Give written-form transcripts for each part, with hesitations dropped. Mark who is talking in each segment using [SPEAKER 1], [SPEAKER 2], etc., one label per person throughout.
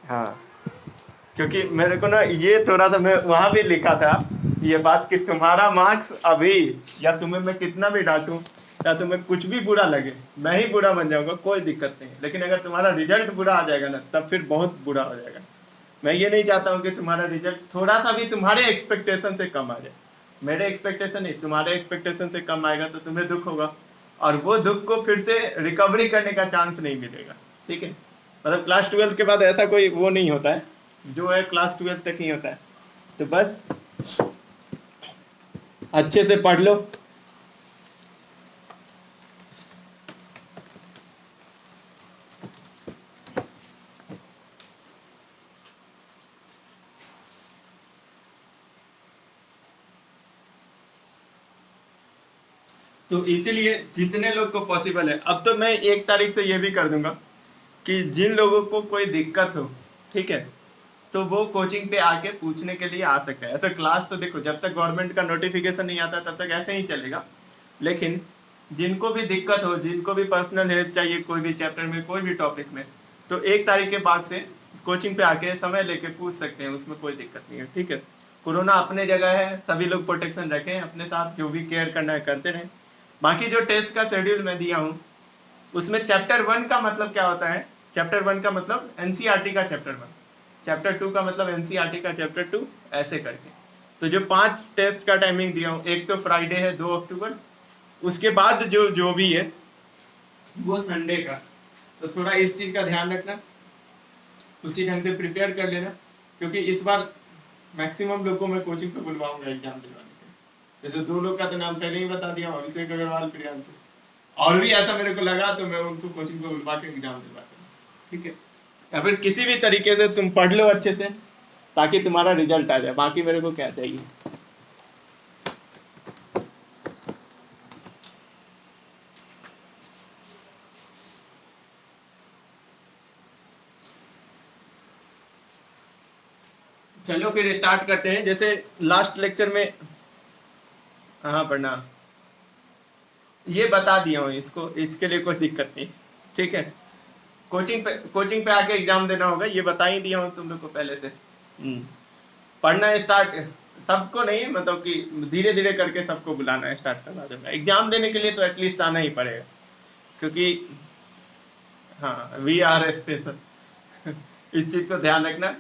[SPEAKER 1] हाँ, क्योंकि मेरे को ना ये थोड़ा सा, मैं वहां भी लिखा था ये बात कि तुम्हारा मार्क्स अभी, या तुम्हें मैं कितना भी डांटूं, या तुम्हें कुछ भी बुरा लगे, मैं ही बुरा बन जाऊंगा, कोई दिक्कत नहीं, लेकिन अगर तुम्हारा रिजल्ट बुरा आ जाएगा ना, तब फिर बहुत बुरा हो जाएगा। मैं ये नहीं चाहता हूँ कि तुम्हारा रिजल्ट थोड़ा सा भी तुम्हारे एक्सपेक्टेशन से कम आ जाए। मेरे एक्सपेक्टेशन नहीं, तुम्हारे एक्सपेक्टेशन से कम आएगा तो तुम्हें दुख होगा, और वो दुख को फिर से रिकवरी करने का चांस नहीं मिलेगा। ठीक है, मतलब क्लास 12 के बाद ऐसा कोई वो नहीं होता है, जो है क्लास 12 तक ही होता है। तो बस अच्छे से पढ़ लो। तो इसीलिए जितने लोग को पॉसिबल है, अब तो मैं 1 तारीख से ये भी कर दूंगा कि जिन लोगों को कोई दिक्कत हो, ठीक है, तो वो कोचिंग पे आके पूछने के लिए आ सकते हैं। ऐसे क्लास तो देखो, जब तक गवर्नमेंट का नोटिफिकेशन नहीं आता तब तक ऐसे ही चलेगा, लेकिन जिनको भी दिक्कत हो, जिनको भी पर्सनल हेल्प चाहिए कोई भी चैप्टर में, कोई भी टॉपिक में, तो 1 तारीख के बाद से कोचिंग पे आके समय लेके पूछ सकते हैं, उसमें कोई दिक्कत नहीं है। ठीक है, कोरोना अपने जगह है, सभी लोग प्रोटेक्शन रखें अपने साथ, जो भी केयर करना है करते रहें। बाकी जो टेस्ट का शेड्यूल मैं दिया हूँ, उसमें चैप्टर 1 का मतलब क्या होता है, चैप्टर 1 का मतलब एनसीईआरटी का चैप्टर 1, चैप्टर 2 का मतलब एनसीईआरटी का चैप्टर 2, ऐसे करके। तो जो 5 टेस्ट का टाइमिंग दिया हूँ, एक तो फ्राइडे है 2 अक्टूबर, उसके बाद जो जो भी है वो संडे का। तो थोड़ा इस चीज का ध्यान रखना, उसी ढंग से प्रिपेयर कर लेना, क्योंकि इस बार मैक्सिमम लोग को मैं कोचिंग पे बुलवाऊंगा एग्जाम दिलवाने के। जैसे 2 लोग का तो नाम पहले ही बता दिया, अभिषेक अग्रवाल, प्रियांशु, और भी ऐसा मेरे को लगा तो मैं उनको कोचिंग पे बुलवा के एग्जाम दिलवाता हूँ। ठीक है, या फिर किसी भी तरीके से तुम पढ़ लो अच्छे से, ताकि तुम्हारा रिजल्ट आ जाए, बाकी मेरे को क्या चाहिए। चलो फिर स्टार्ट करते हैं। जैसे लास्ट लेक्चर में, हाँ पढ़ना, ये बता दिया हूँ इसको, इसके लिए कोई दिक्कत नहीं। ठीक है, कोचिंग पे आके एग्जाम देना होगा, ये बता ही दिया हूँ तुम लोग को पहले से। पढ़ना स्टार्ट, सबको नहीं, मतलब कि धीरे धीरे करके सबको बुलाना स्टार्ट करवा दूंगा। एग्जाम देने के लिए तो एटलीस्ट आना ही पड़ेगा, क्योंकि हाँ वी आर स्पेशल। इस चीज को ध्यान रखना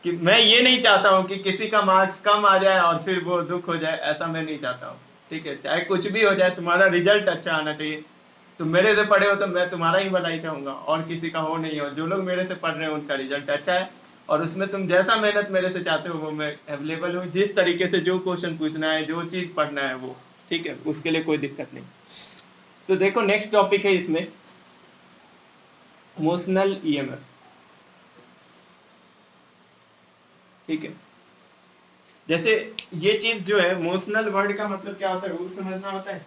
[SPEAKER 1] कि मैं ये नहीं चाहता हूँ कि किसी का मार्क्स कम आ जाए और फिर वो दुख हो जाए, ऐसा मैं नहीं चाहता हूँ। ठीक है, चाहे कुछ भी हो जाए, तुम्हारा रिजल्ट अच्छा आना चाहिए। तुम मेरे से पढ़े हो तो मैं तुम्हारा ही भलाई चाहूंगा, और किसी का हो नहीं हो। जो लोग मेरे से पढ़ रहे हैं उनका रिजल्ट अच्छा है, और उसमें तुम जैसा मेहनत मेरे से चाहते हो वो मैं अवेलेबल हूँ, जिस तरीके से जो क्वेश्चन पूछना है, जो चीज पढ़ना है वो। ठीक है, उसके लिए कोई दिक्कत नहीं। तो देखो नेक्स्ट टॉपिक है इसमें, इमोशनल ईएमएफ। ठीक है, जैसे ये चीज जो है, इमोशनल वर्ड का मतलब क्या होता है वो समझना होता है,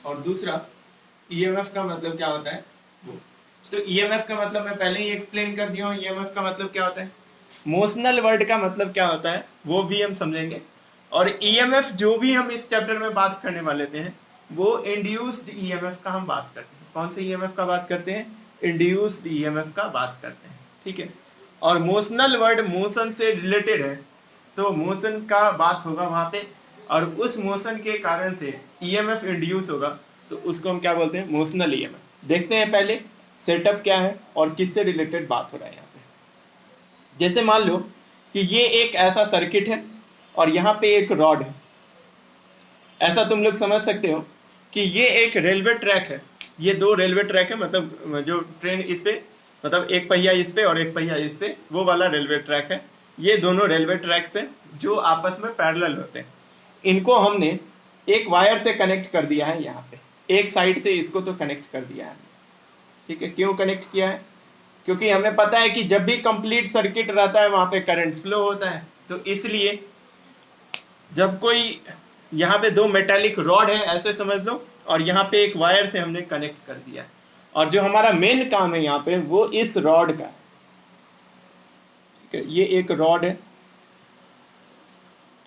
[SPEAKER 1] और दूसरा ईएमएफ का मतलब क्या होता है वो। तो ईएमएफ का मतलब मैं पहले ही एक्सप्लेन कर दिया हूँ, ईएमएफ का मतलब क्या होता है। इमोशनल वर्ड का मतलब क्या होता है वो भी हम समझेंगे, और ईएमएफ जो भी हम इस चैप्टर में बात करने वाले थे हैं, वो इंड्यूस्ड ईएमएफ का हम बात करते हैं। कौन से ईएमएफ का बात करते हैं? इंड्यूस्ड ईएमएफ का बात करते हैं। ठीक है, और मोशनल वर्ड मोशन से रिलेटेड है, तो मोशन का बात होगा वहां पे, और उस मोशन के कारण से ईएमएफ इंड्यूस होगा, तो उसको हम क्या बोलते हैं? Motional EMF. देखते हैं पहले सेटअप क्या है और किससे रिलेटेड बात हो रहा है यहाँ पे। जैसे मान लो कि ये एक ऐसा सर्किट है और यहाँ पे एक रॉड है। ऐसा तुम लोग समझ सकते हो कि ये एक रेलवे ट्रैक है, ये 2 रेलवे ट्रैक है, मतलब जो ट्रेन इस पे, मतलब एक पहिया इस पे और एक पहिया इस पे, वो वाला रेलवे ट्रैक है। ये दोनों रेलवे ट्रैक है जो आपस में पैरेलल होते हैं। इनको हमने एक वायर से कनेक्ट कर दिया है यहाँ पे, एक साइड से इसको तो कनेक्ट कर दिया है। ठीक है, क्यों कनेक्ट किया है? क्योंकि हमें पता है कि जब भी कंप्लीट सर्किट रहता है वहां पे करंट फ्लो होता है, तो इसलिए जब कोई, यहाँ पे 2 मेटालिक रॉड है ऐसे समझ लो, और यहाँ पे एक वायर से हमने कनेक्ट कर दिया है, और जो हमारा मेन काम है यहाँ पे वो इस रॉड का है। ठीक है, ये एक रॉड है,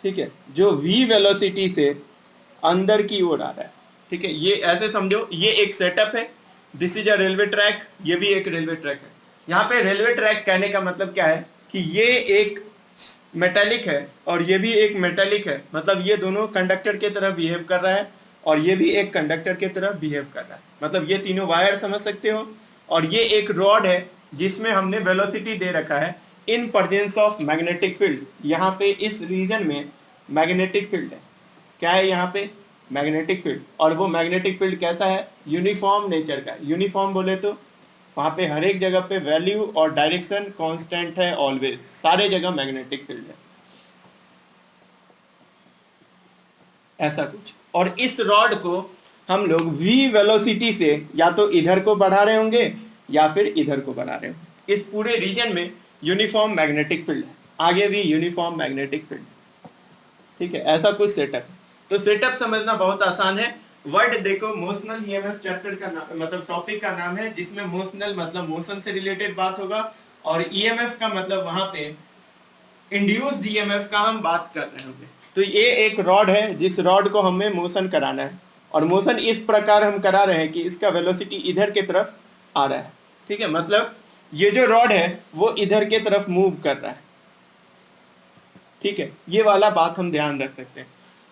[SPEAKER 1] ठीक है, जो v वेलोसिटी से अंदर की ओर आ रहा है। ठीक है, ये ऐसे समझो, ये एक सेटअप है, this is a railway track, ये भी एक रेलवे ट्रैक है। यहाँ पे रेलवे ट्रैक कहने का मतलब क्या है कि ये एक मेटालिक है और ये भी एक मेटालिक है, मतलब ये दोनों कंडक्टर की तरह बिहेव कर रहा है और ये भी एक कंडक्टर की तरह बिहेव कर रहा है, मतलब ये तीनों वायर समझ सकते हो। और ये एक रॉड है जिसमें हमने वेलोसिटी दे रखा है in presence of magnetic field. यहाँ पे इस रीजन में मैग्नेटिक फील्ड है, क्या है यहाँ पे मैग्नेटिक फील्ड, और वो मैग्नेटिक फील्ड कैसा है, यूनिफॉर्म नेचर का। यूनिफॉर्म बोले तो वहां पे हर एक जगह पे वैल्यू और डायरेक्शन कांस्टेंट है ऑलवेज, सारे जगह मैग्नेटिक फील्ड है, ऐसा कुछ। और इस रॉड को हम लोग v वेलोसिटी से या तो इधर को बढ़ा रहे होंगे या फिर इधर को बढ़ा रहे होंगे। इस पूरे रीजन में यूनिफॉर्म मैग्नेटिक फील्ड है, आगे भी यूनिफॉर्म मैग्नेटिक फील्ड, ठीक है, ऐसा कुछ सेटअप। तो सेटअप समझना बहुत आसान है। वर्ड देखो, मोशनल ईएमएफ चैप्टर का नाम, मतलब टॉपिक का नाम है, जिसमें मोशनल मतलब मोशन से रिलेटेड बात होगा और ईएमएफ का मतलब वहां पे इंड्यूस्ड ईएमएफ का हम बात कर रहे होंगे। तो ये एक रॉड है जिस रॉड को हमें मोशन कराना है और मोशन इस प्रकार हम करा रहे हैं कि इसका वेलोसिटी इधर की तरफ आ रहा है, ठीक है, मतलब ये जो रॉड है वो इधर की तरफ मूव कर रहा है, ठीक है, ये वाला बात हम ध्यान रख सकते हैं।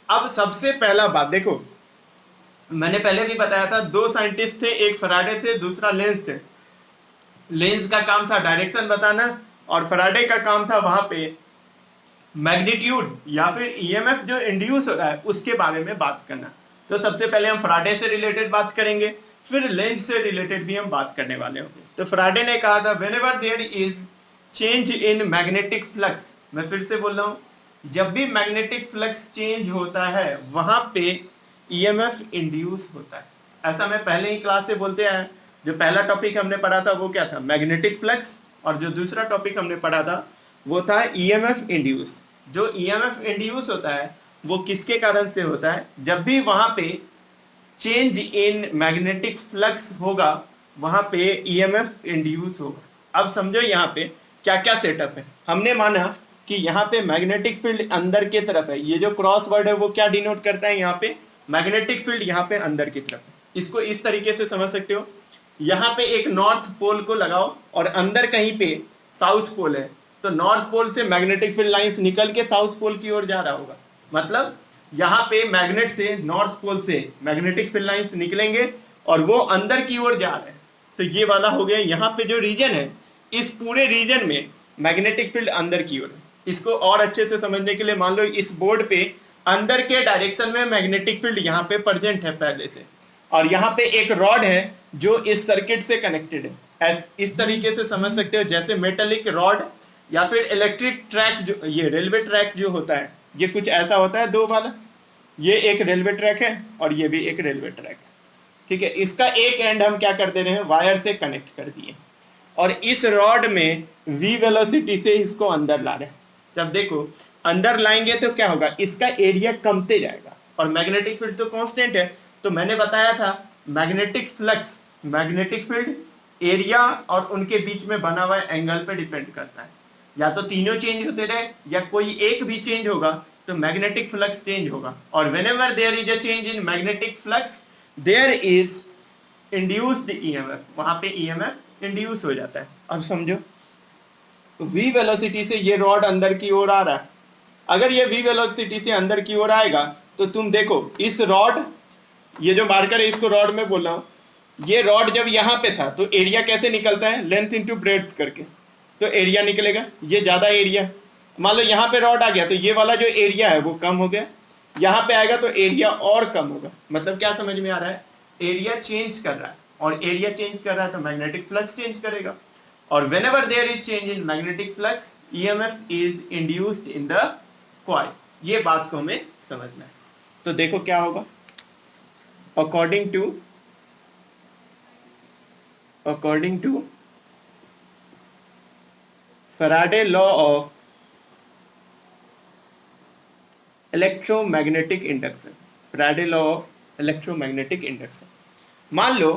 [SPEAKER 1] अब सबसे पहला बात देखो, मैंने पहले भी बताया था, दो साइंटिस्ट थे, एक फैराडे थे, दूसरा लेंज थे। लेंज का काम था डायरेक्शन बताना और फैराडे का काम था वहां पे मैग्नीट्यूड या फिर ईएमएफ जो इंड्यूस हो रहा है उसके बारे में बात करना। तो सबसे पहले हम फैराडे से रिलेटेड बात करेंगे, फिर लेंज से रिलेटेड भी हम बात करने वाले होंगे। तो फैराडे ने कहा था whenever there is change in magnetic flux, मैं फिर से बोल रहा हूं, जब भी मैग्नेटिक फ्लक्स चेंज होता है वहां पे ईएमएफ इंड्यूस होता है। ऐसा मैं पहले ही क्लास से बोलते आया। जो पहला टॉपिक हमने पढ़ा था वो क्या था, मैग्नेटिक फ्लक्स, और जो दूसरा टॉपिक हमने पढ़ा था वो था ईएमएफ इंड्यूस। जो ईएमएफ इंड्यूस होता है वो किसके कारण से होता है, जब भी वहां पे चेंज इन मैग्नेटिक फ्लक्स होगा वहां पे ईएमएफ इंड्यूस होगा। अब समझो यहाँ पे क्या क्या सेटअप है। हमने माना कि यहाँ पे मैग्नेटिक फील्ड अंदर की तरफ है, ये जो क्रॉस वर्ड है वो क्या डिनोट करता है, यहाँ पे मैग्नेटिक फील्ड यहाँ पे अंदर की तरफ है। इसको इस तरीके से समझ सकते हो, यहाँ पे एक नॉर्थ पोल को लगाओ और अंदर कहीं पे साउथ पोल है, तो नॉर्थ पोल से मैग्नेटिक फील्ड लाइंस निकल के साउथ पोल की ओर जा रहा होगा, मतलब यहाँ पे मैग्नेट से नॉर्थ पोल से मैग्नेटिक फील्ड लाइंस निकलेंगे और वो अंदर की ओर जा रहे हैं। तो ये वाला हो गया, यहाँ पे जो रीजन है इस पूरे रीजन में मैग्नेटिक फील्ड अंदर की ओर है। इसको और अच्छे से समझने के लिए मान लो इस बोर्ड पे अंदर के डायरेक्शन में मैग्नेटिक फील्ड यहाँ पे प्रेजेंट है पहले से, और यहाँ पे एक रॉड है जो इस सर्किट से कनेक्टेड है। इस तरीके से समझ सकते हो जैसे मेटेलिक रॉड या फिर इलेक्ट्रिक ट्रैक, जो ये रेलवे ट्रैक जो होता है ये कुछ ऐसा होता है दो वाला, ये एक रेलवे ट्रैक है और ये भी एक रेलवे ट्रैक है, ठीक है। इसका एक एंड हम क्या कर दे रहे हैं, वायर से कनेक्ट कर दिए और इस रॉड में v वेलोसिटी से इसको अंदर ला रहे हैं। जब देखो अंदर लाएंगे तो क्या होगा, इसका एरिया कमते जाएगा और मैग्नेटिक फील्ड तो कांस्टेंट है। तो मैंने बताया था magnetic flux, magnetic field, area और उनके बीच में बना हुआ एंगल पे डिपेंड करता है। या तो तीनों चेंज होते रहे या कोई एक भी चेंज होगा तो मैग्नेटिक फ्लक्स चेंज होगा। और whenever there is a change in magnetic flux there is induced EMF, वहां पे ईएमएफ इंड्यूस हो जाता है। अब समझो, v वेलोसिटी से ये रॉड अंदर की ओर आ रहा है, अगर ये v वेलोसिटी से अंदर की ओर आएगा तो तुम देखो इस रॉड, ये जो मार्कर है इसको रॉड में बोल रहा हूं, ये रॉड जब यहाँ पे था तो एरिया कैसे निकलता है, लेंथ इंटू ब्रेड्थ करके, तो एरिया निकलेगा, ये ज्यादा एरिया। मान लो यहाँ पे रॉड आ गया तो ये वाला जो एरिया है वो कम हो गया, यहाँ पे आएगा तो एरिया और कम होगा। मतलब क्या समझ में आ रहा है, एरिया चेंज कर रहा है और एरिया चेंज कर रहा है तो मैग्नेटिक फ्लक्स चेंज करेगा। और whenever there is change in magnetic flux, EMF is induced in the coil। ये बात को हमें समझना है। तो देखो क्या होगा, according to Faraday law of electromagnetic induction, Faraday law of electromagnetic induction, मान लो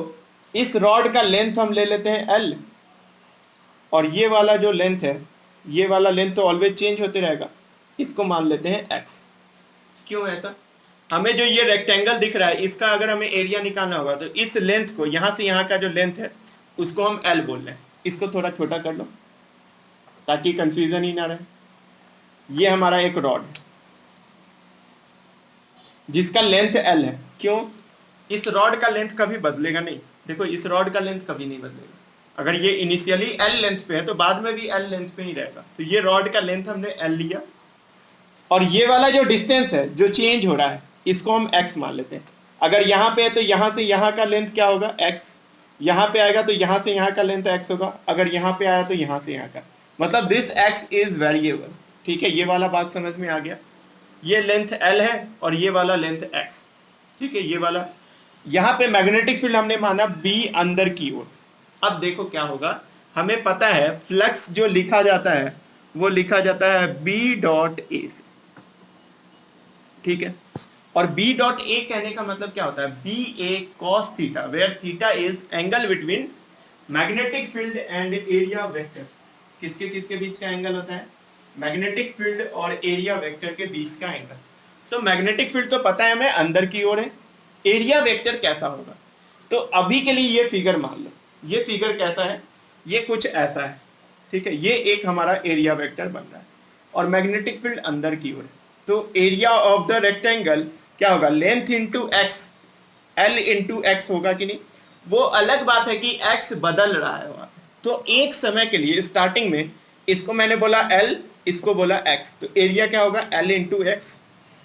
[SPEAKER 1] इस रॉड का लेंथ हम ले लेते हैं L और ये वाला जो लेंथ है, ये वाला लेंथ तो ऑलवेज चेंज होते रहेगा, इसको मान लेते हैं x। क्यों ऐसा, हमें जो ये रेक्टेंगल दिख रहा है इसका अगर हमें एरिया निकालना होगा तो इस लेंथ को, यहां से यहां का जो लेंथ है उसको हम L बोल रहे हैं, इसको थोड़ा छोटा कर लो ताकि कंफ्यूजन ही ना रहे। ये हमारा एक रॉड है जिसका लेंथ एल है। क्यों? इस रॉड का लेंथ कभी बदलेगा नहीं। देखो इस रॉड का लेंथ कभी नहीं बदलेगा। अगर ये इनिशियली एल लेंथ पे है तो बाद में भी एल लेंथ पे ही रहेगा। तो ये रॉड का लेंथ हमने एल लिया, और ये वाला जो डिस्टेंस है जो चेंज हो रहा है इसको हम एक्स मान लेते हैं। अगर यहाँ पे है तो यहाँ से यहाँ का लेंथ क्या होगा? एक्स। यहाँ पे आएगा तो यहाँ से यहाँ का लेंथ एक्स होगा। अगर यहाँ पे आया तो यहाँ से यहाँ का, मतलब दिस एक्स इज वेरिएबल। ठीक है, ये वाला बात समझ में आ गया। ये लेंथ एल है और ये वाला लेंथ एक्स। ठीक है, ये वाला। यहाँ पे मैग्नेटिक फील्ड हमने माना बी अंदर की ओर। अब देखो क्या होगा, हमें पता है फ्लक्स जो लिखा जाता है वो लिखा जाता है बी डॉट ए से। ठीक है, और बी डॉट ए कहने का मतलब क्या होता है? B A cos theta, where theta is angle between magnetic field and area vector. किसके किसके बीच का एंगल होता है? मैग्नेटिक फील्ड और एरिया वेक्टर के बीच का एंगल। तो मैग्नेटिक फील्ड तो पता है हमें अंदर की ओर है, एरिया वेक्टर कैसा होगा? तो अभी के लिए ये फिगर मान लो। ये फिगर कैसा है? ये कुछ ऐसा है। ठीक है, ये एक हमारा एरिया वेक्टर बन रहा है और मैग्नेटिक फील्ड अंदर की ओर है। तो एरिया ऑफ द रेक्टेंगल क्या होगा? Length into x, L into x होगा कि नहीं? वो अलग बात है कि एक्स बदल रहा है वहां। तो एक समय के लिए स्टार्टिंग में इसको मैंने बोला एल, इसको बोला एक्स, तो एरिया क्या होगा? L into X.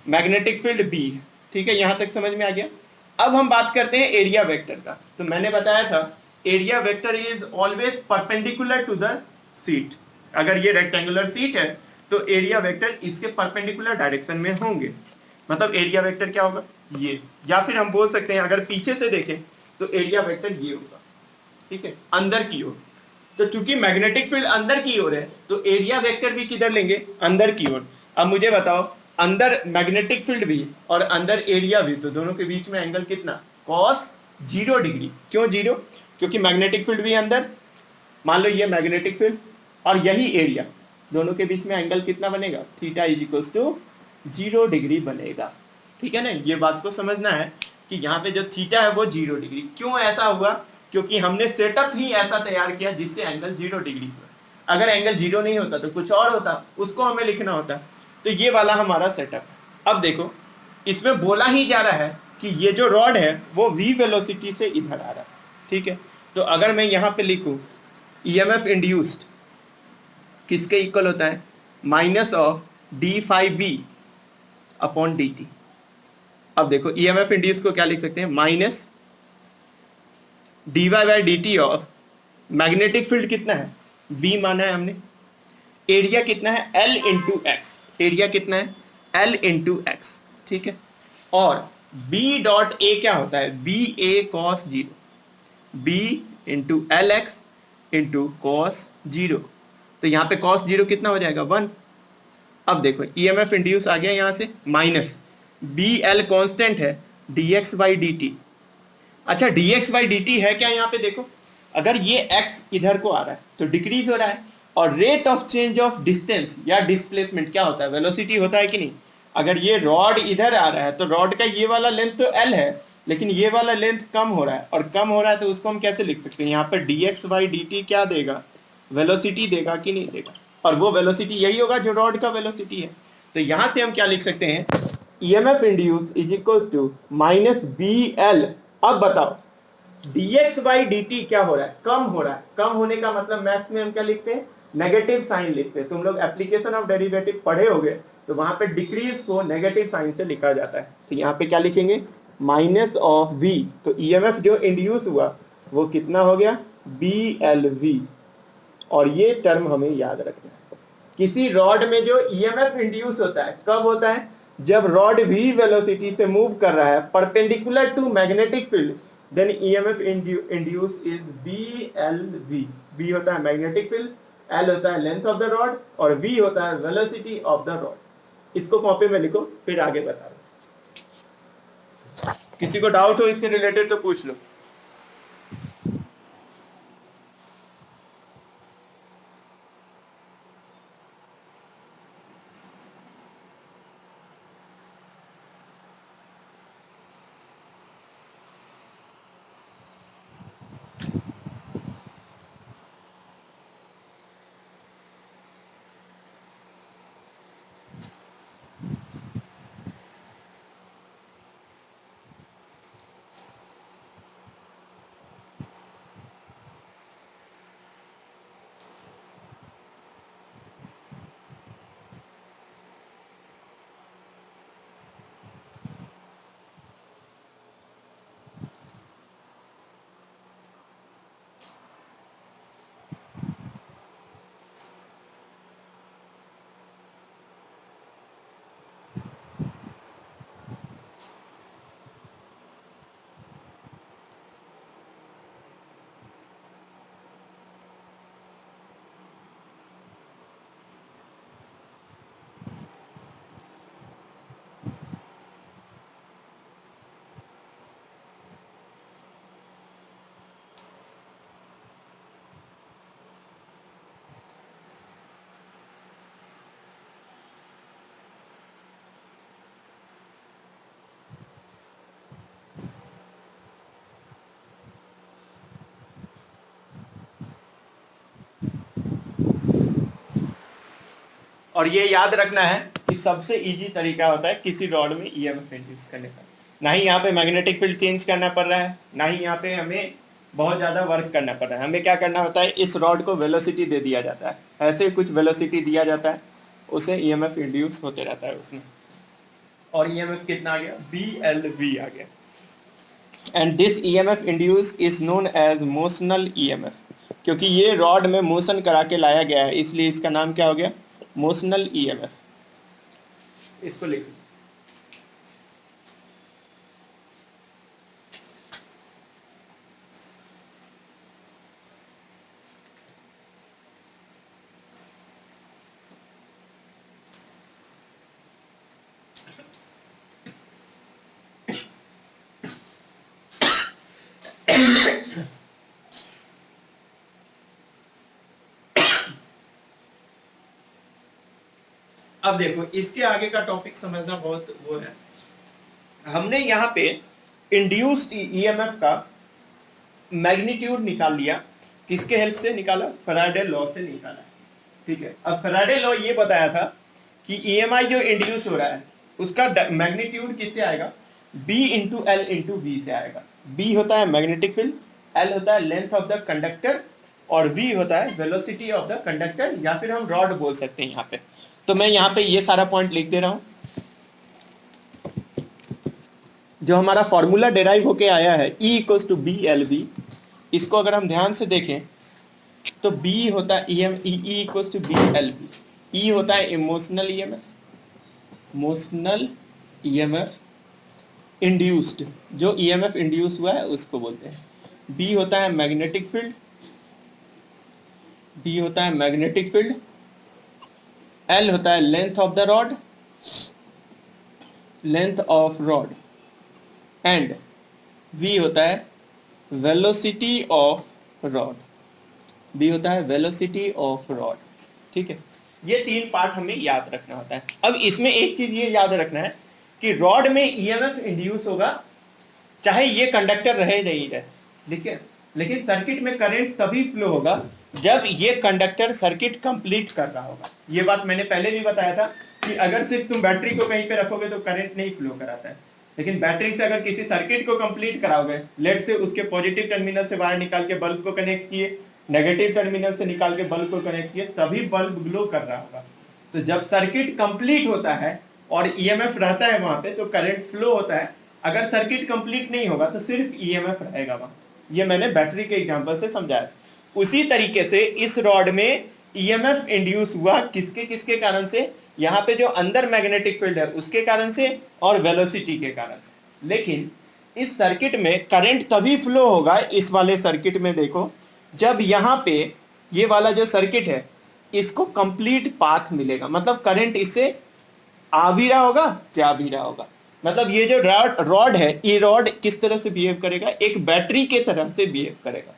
[SPEAKER 1] Magnetic field B. ठीक है, यहां तक समझ में आ गया। अब हम बात करते हैं एरिया वेक्टर का। तो मैंने बताया था area vector is always perpendicular to the sheet. अगर ये रेक्टेंगुलर सीट है तो एरिया वेक्टर इसके परपेंडिकुलर डायरेक्शन में होंगे। मतलब एरिया वेक्टर क्या होगा? ये। या फिर हम बोल सकते हैं अगर पीछे से देखें तो एरिया वेक्टर ये होगा। ठीक है, अंदर की ओर। तो चूंकि मैग्नेटिक फील्ड अंदर की ओर है तो एरिया वेक्टर भी किधर लेंगे? अंदर की ओर। अब मुझे बताओ, अंदर मैग्नेटिक फील्ड भी और अंदर एरिया भी, तो दोनों के बीच में एंगल कितना? cos 0 degree. क्यों 0? क्योंकि मैग्नेटिक फील्ड भी अंदर, मान लो ये मैग्नेटिक फील्ड और यही एरिया, दोनों के बीच में एंगल कितना बनेगा? Theta is equal to 0 degree बनेगा। ठीक है ना, ये बात को समझना है कि यहाँ पे जो थीटा है वो 0 डिग्री। क्यों ऐसा हुआ? क्योंकि हमने सेटअप ही ऐसा तैयार किया जिससे एंगल 0 डिग्री हुआ। अगर एंगल 0 नहीं होता तो कुछ और होता, उसको हमें लिखना होता। तो ये वाला हमारा सेटअप है। अब देखो इसमें बोला ही जा रहा है कि ये जो रॉड है वो v वेलोसिटी से इधर आ रहा है। ठीक है, तो अगर मैं यहाँ पे लिखूं ईएमएफ इंड्यूस्ड किसके इक्वल होता है? Minus of D phi B upon D T. अब देखो ईएमएफ इंड्यूस को क्या लिख सकते हैं? Minus D Y by D T of magnetic field कितना है? बी माना है हमने। एरिया कितना है? L into x. एरिया कितना है? L into x. ठीक है, और बी डॉट ए क्या होता है? B A cos 0, B into L x into cos 0। तो यहाँ पे cos 0 कितना हो जाएगा? 1। अब देखो ईएमएफ इंड्यूस आ गया यहाँ से, माइनस बी एल कॉन्स्टेंट है dx बाई डी टी। अच्छा dx बाई डी टी है क्या यहाँ पे? देखो अगर ये x इधर को आ रहा है तो डिक्रीज हो रहा है, और rate of change of distance या डिस्प्लेसमेंट क्या होता है? वेलोसिटी होता है कि नहीं? अगर ये रॉड इधर आ रहा है तो रॉड का ये वाला लेंथ तो l है, लेकिन ये वाला लेंथ कम हो रहा है, और कम हो रहा है तो उसको हम कैसे लिख सकते हैं? यहाँ पर dx बाई डी टी क्या देगा? वेलोसिटी देगा कि नहीं देगा? और वो वेलोसिटी यही होगा जो रॉड का वेलोसिटी है। तो यहां से हम क्या लिख सकते हैं? EMF induce is equal to minus B L. अब बताओ dx बाई डी टी क्या हो रहा है? कम हो रहा है। कम होने का मतलब मैथ्स में हम क्या लिखते हैं? नेगेटिव साइन लिखते हैं। तुम लोग एप्लीकेशन ऑफ डेरिवेटिव पढ़े होगे तो वहां पे डिक्रीज को नेगेटिव साइन से लिखा जाता है। तो यहाँ पे क्या लिखेंगे? Minus of v। तो ईएमएफ जो इंड्यूस हुआ वो कितना हो गया? B L V. और ये टर्म हमें याद रखना है। किसी रॉड में जो ईएमएफ इंड्यूस होता है कब होता है? जब रॉड v वेलोसिटी से मूव कर रहा है perpendicular to magnetic field, then EMF induce is BLV। b होता है मैग्नेटिक फील्ड, l होता है लेंथ ऑफ द रॉड, और v होता है वेलोसिटी ऑफ द रॉड। इसको कॉपी में लिखो, फिर आगे बता दो। किसी को डाउट हो इससे रिलेटेड तो पूछ लो। और ये याद रखना है कि सबसे इजी तरीका होता है किसी रॉड में ईएमएफ इंड्यूस करने का। ना ही यहाँ पे मैग्नेटिक फील्ड चेंज करना पड़ रहा है, ना ही यहाँ पे हमें बहुत ज्यादा वर्क करना पड़ रहा है। हमें क्या करना होता है, इस रॉड को वेलोसिटी दे दिया जाता है, ऐसे कुछ वेलोसिटी दिया जाता है, उसे ईएमएफ इंड्यूस होते रहता है उसमें। और ईएमएफ कितना आ गया, BLV आ गया। And this EMF induce is known as motional EMF, क्योंकि ये रॉड में मोशन करा के लाया गया है, इसलिए इसका नाम क्या हो गया, मोशनल ईएमएफ। इसको लिख, अब देखो इसके आगे का टॉपिक समझना बहुत वो है। हमने यहाँ पे इंड्यूस्ड ईएमएफ का मैग्नीट्यूड निकाल लिया, किसके हेल्प से निकाला, फैराडे लॉ से निकाला, ठीक है। अब फैराडे लॉ ये बताया था कि ईएमआई जो इंड्यूस हो रहा है उसका मैग्नीट्यूड किससे आएगा, B into L into V से आएगा। B होता है मैग्नेटिक फील्ड, L होता है लेंथ ऑफ द कंडक्टर, और V होता है वेलोसिटी ऑफ द कंडक्टर, या फिर हम रॉड बोल सकते हैं यहाँ पे। तो मैं यहाँ पे ये सारा पॉइंट लिख दे रहा हूं। जो हमारा फॉर्मूला डेराइव होके आया है E इक्वल्स टू BLV, इसको अगर हम ध्यान से देखें तो B होता है E equals to BLV। E होता है emotional EMF, motional EMF induced, जो ईएमएफ इंड्यूस हुआ है उसको बोलते हैं। B होता है मैग्नेटिक फील्ड, B होता है मैग्नेटिक फील्ड, L होता है length of the rod, length of rod, and V होता है वेलोसिटी ऑफ रॉड, B होता है वेलोसिटी ऑफ रॉड, ठीक है। ये तीन पार्ट हमें याद रखना होता है। अब इसमें एक चीज ये याद रखना है कि रॉड में ईएमएफ इंड्यूस होगा चाहे ये कंडक्टर रहे नहीं रहे, ठीक है, लेकिन सर्किट में करंट तभी फ्लो होगा जब ये कंडक्टर सर्किट कंप्लीट कर रहा होगा। ये बात मैंने पहले भी बताया था कि अगर सिर्फ तुम बैटरी को कहीं पे रखोगे तो करंट नहीं फ्लो कराता है, लेकिन बैटरी से अगर किसी सर्किट को कंप्लीट कराओगे, लेट से उसके पॉजिटिव टर्मिनल से वायर निकाल के बल्ब को कनेक्ट किए, नेगेटिव टर्मिनल से निकाल के बल्ब को कनेक्ट किए, तभी बल्ब ग्लो कर रहा होगा। तो जब सर्किट कंप्लीट होता है और ईएमएफ रहता है वहां पे तो करंट फ्लो होता है। अगर सर्किट कंप्लीट नहीं होगा तो सिर्फ ईएमएफ रहेगा वहां। ये मैंने बैटरी के एग्जांपल से समझाया। उसी तरीके से इस रॉड में ईएमएफ इंड्यूस हुआ किसके किसके कारण से, यहाँ पे जो अंदर मैग्नेटिक फील्ड है उसके कारण से और वेलोसिटी के कारण से। लेकिन इस सर्किट में करंट तभी फ्लो होगा, इस वाले सर्किट में देखो, जब यहाँ पे ये वाला जो सर्किट है इसको कंप्लीट पाथ मिलेगा, मतलब करंट इससे आ भी रहा होगा जा भी रहा होगा। मतलब ये जो रॉड है, ये रॉड किस तरह से बिहेव करेगा, एक बैटरी के तरह से बिहेव करेगा।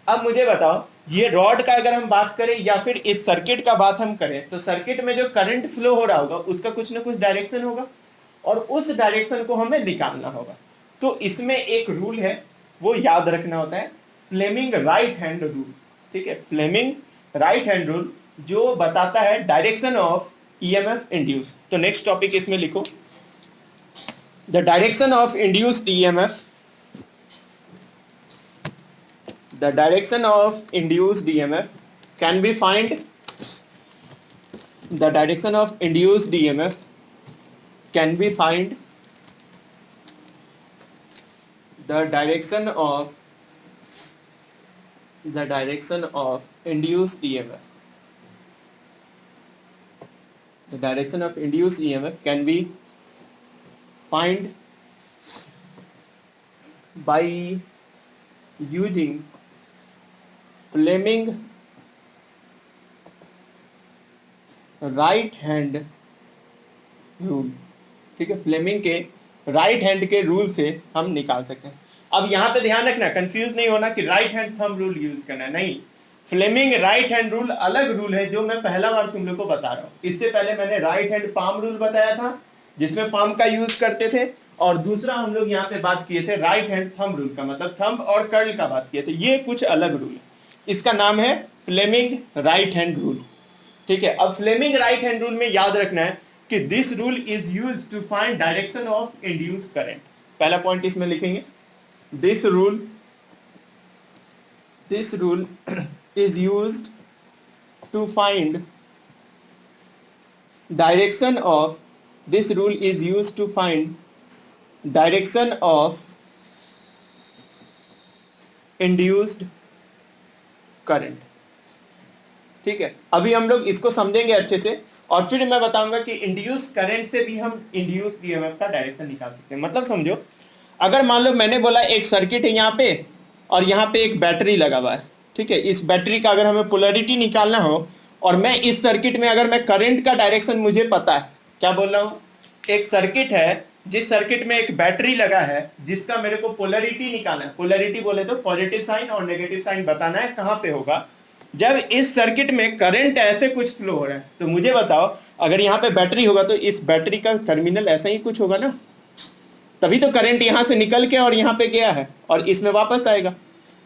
[SPEAKER 1] अब मुझे बताओ, ये रॉड का अगर हम बात करें या फिर इस सर्किट का बात हम करें, तो सर्किट में जो करंट फ्लो हो रहा होगा उसका कुछ ना कुछ डायरेक्शन होगा और उस डायरेक्शन को हमें निकालना होगा। तो इसमें एक रूल है, वो याद रखना होता है, फ्लेमिंग राइट हैंड रूल, ठीक है। फ्लेमिंग राइट हैंड रूल जो बताता है डायरेक्शन ऑफ ईएमएफ इंड्यूस। तो नेक्स्ट टॉपिक इसमें लिखो, the direction of induced EMF, the direction of induced EMF can be find, the direction of induced EMF can be find, the direction of induced EMF, the direction of induced EMF can be find by using Fleming right hand rule, ठीक है। Fleming के right hand के rule से हम निकाल सकते हैं। अब यहां पे ध्यान रखना, कंफ्यूज नहीं होना कि right hand thumb rule use करना है, नहीं। फ्लेमिंग राइट हैंड रूल अलग रूल है जो मैं पहला बार तुम लोग को बता रहा हूं। इससे पहले मैंने राइट हैंड पाम रूल बताया था जिसमें पाम का यूज करते थे, और दूसरा हम लोग यहाँ पे बात किए थे राइट हैंड थंब रूल का, मतलब थंब और कर्ल का बात किए थे। ये कुछ अलग रूल है, इसका नाम है फ्लेमिंग राइट हैंड रूल, ठीक है, अब फ्लेमिंग राइट हैंड रूल में याद रखना है कि this rule is used to find direction of induced current. पहला पॉइंट इसमें लिखेंगे, this rule is used to find direction of this rule is used to find direction of induced current। ठीक है, अभी हम लोग इसको समझेंगे अच्छे से और फिर मैं बताऊंगा कि इंड्यूस्ड करंट से भी हम इंड्यूस्ड ईएमएफ का डायरेक्शन निकाल सकते हैं। मतलब समझो, अगर मान लो मैंने बोला एक सर्किट है यहाँ पे और यहाँ पे एक बैटरी लगा हुआ है, ठीक है, इस बैटरी का अगर हमें पोलैरिटी निकालना हो और मैं इस सर्किट में अगर मैं करंट का डायरेक्शन मुझे पता है, क्या बोल रहा हूँ, एक सर्किट है जिस सर्किट में एक बैटरी लगा है जिसका मेरे को पोलैरिटी निकालना है, पोलैरिटी बोले तो पॉजिटिव साइन और नेगेटिव साइन बताना है कहाँ पे होगा। जब इस सर्किट में करंट ऐसे कुछ फ्लो हो रहा है तो मुझे बताओ, अगर यहाँ पे बैटरी होगा तो इस बैटरी का टर्मिनल ऐसा ही कुछ होगा ना, तभी तो करंट यहां से निकल के और यहाँ पे गया है और इसमें वापस आएगा।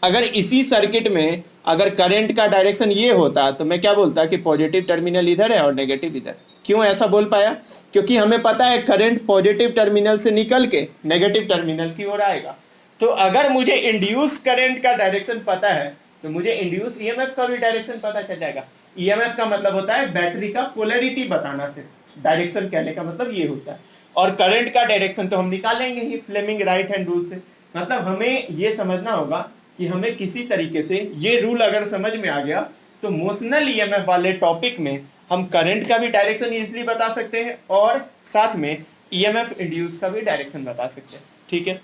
[SPEAKER 1] अगर इसी सर्किट में अगर करंट का डायरेक्शन ये होता तो मैं क्या बोलता कि पॉजिटिव टर्मिनल इधर है और नेगेटिव इधर। क्यों ऐसा बोल पाया, क्योंकि हमें पता है करंट पॉजिटिव टर्मिनल से निकल के नेगेटिव टर्मिनल की ओर आएगा। तो अगर मुझे इंड्यूस करंट का डायरेक्शन पता है तो मुझे इंड्यूस ईएमएफ का भी डायरेक्शन पता चल जाएगा। ईएमएफ का मतलब होता है बैटरी का पोलैरिटी बताना, से डायरेक्शन कहने का मतलब ये होता है। और करंट का डायरेक्शन तो हम निकालेंगे ही फ्लेमिंग राइट हैंड रूल से। मतलब हमें ये समझना होगा कि हमें किसी तरीके से ये रूल अगर समझ में आ गया तो मोशनल ईएमएफ वाले टॉपिक में हम करंट का भी डायरेक्शन इजीली बता सकते हैं और साथ में ईएमएफ इंड्यूस का भी डायरेक्शन बता सकते हैं। ठीक है,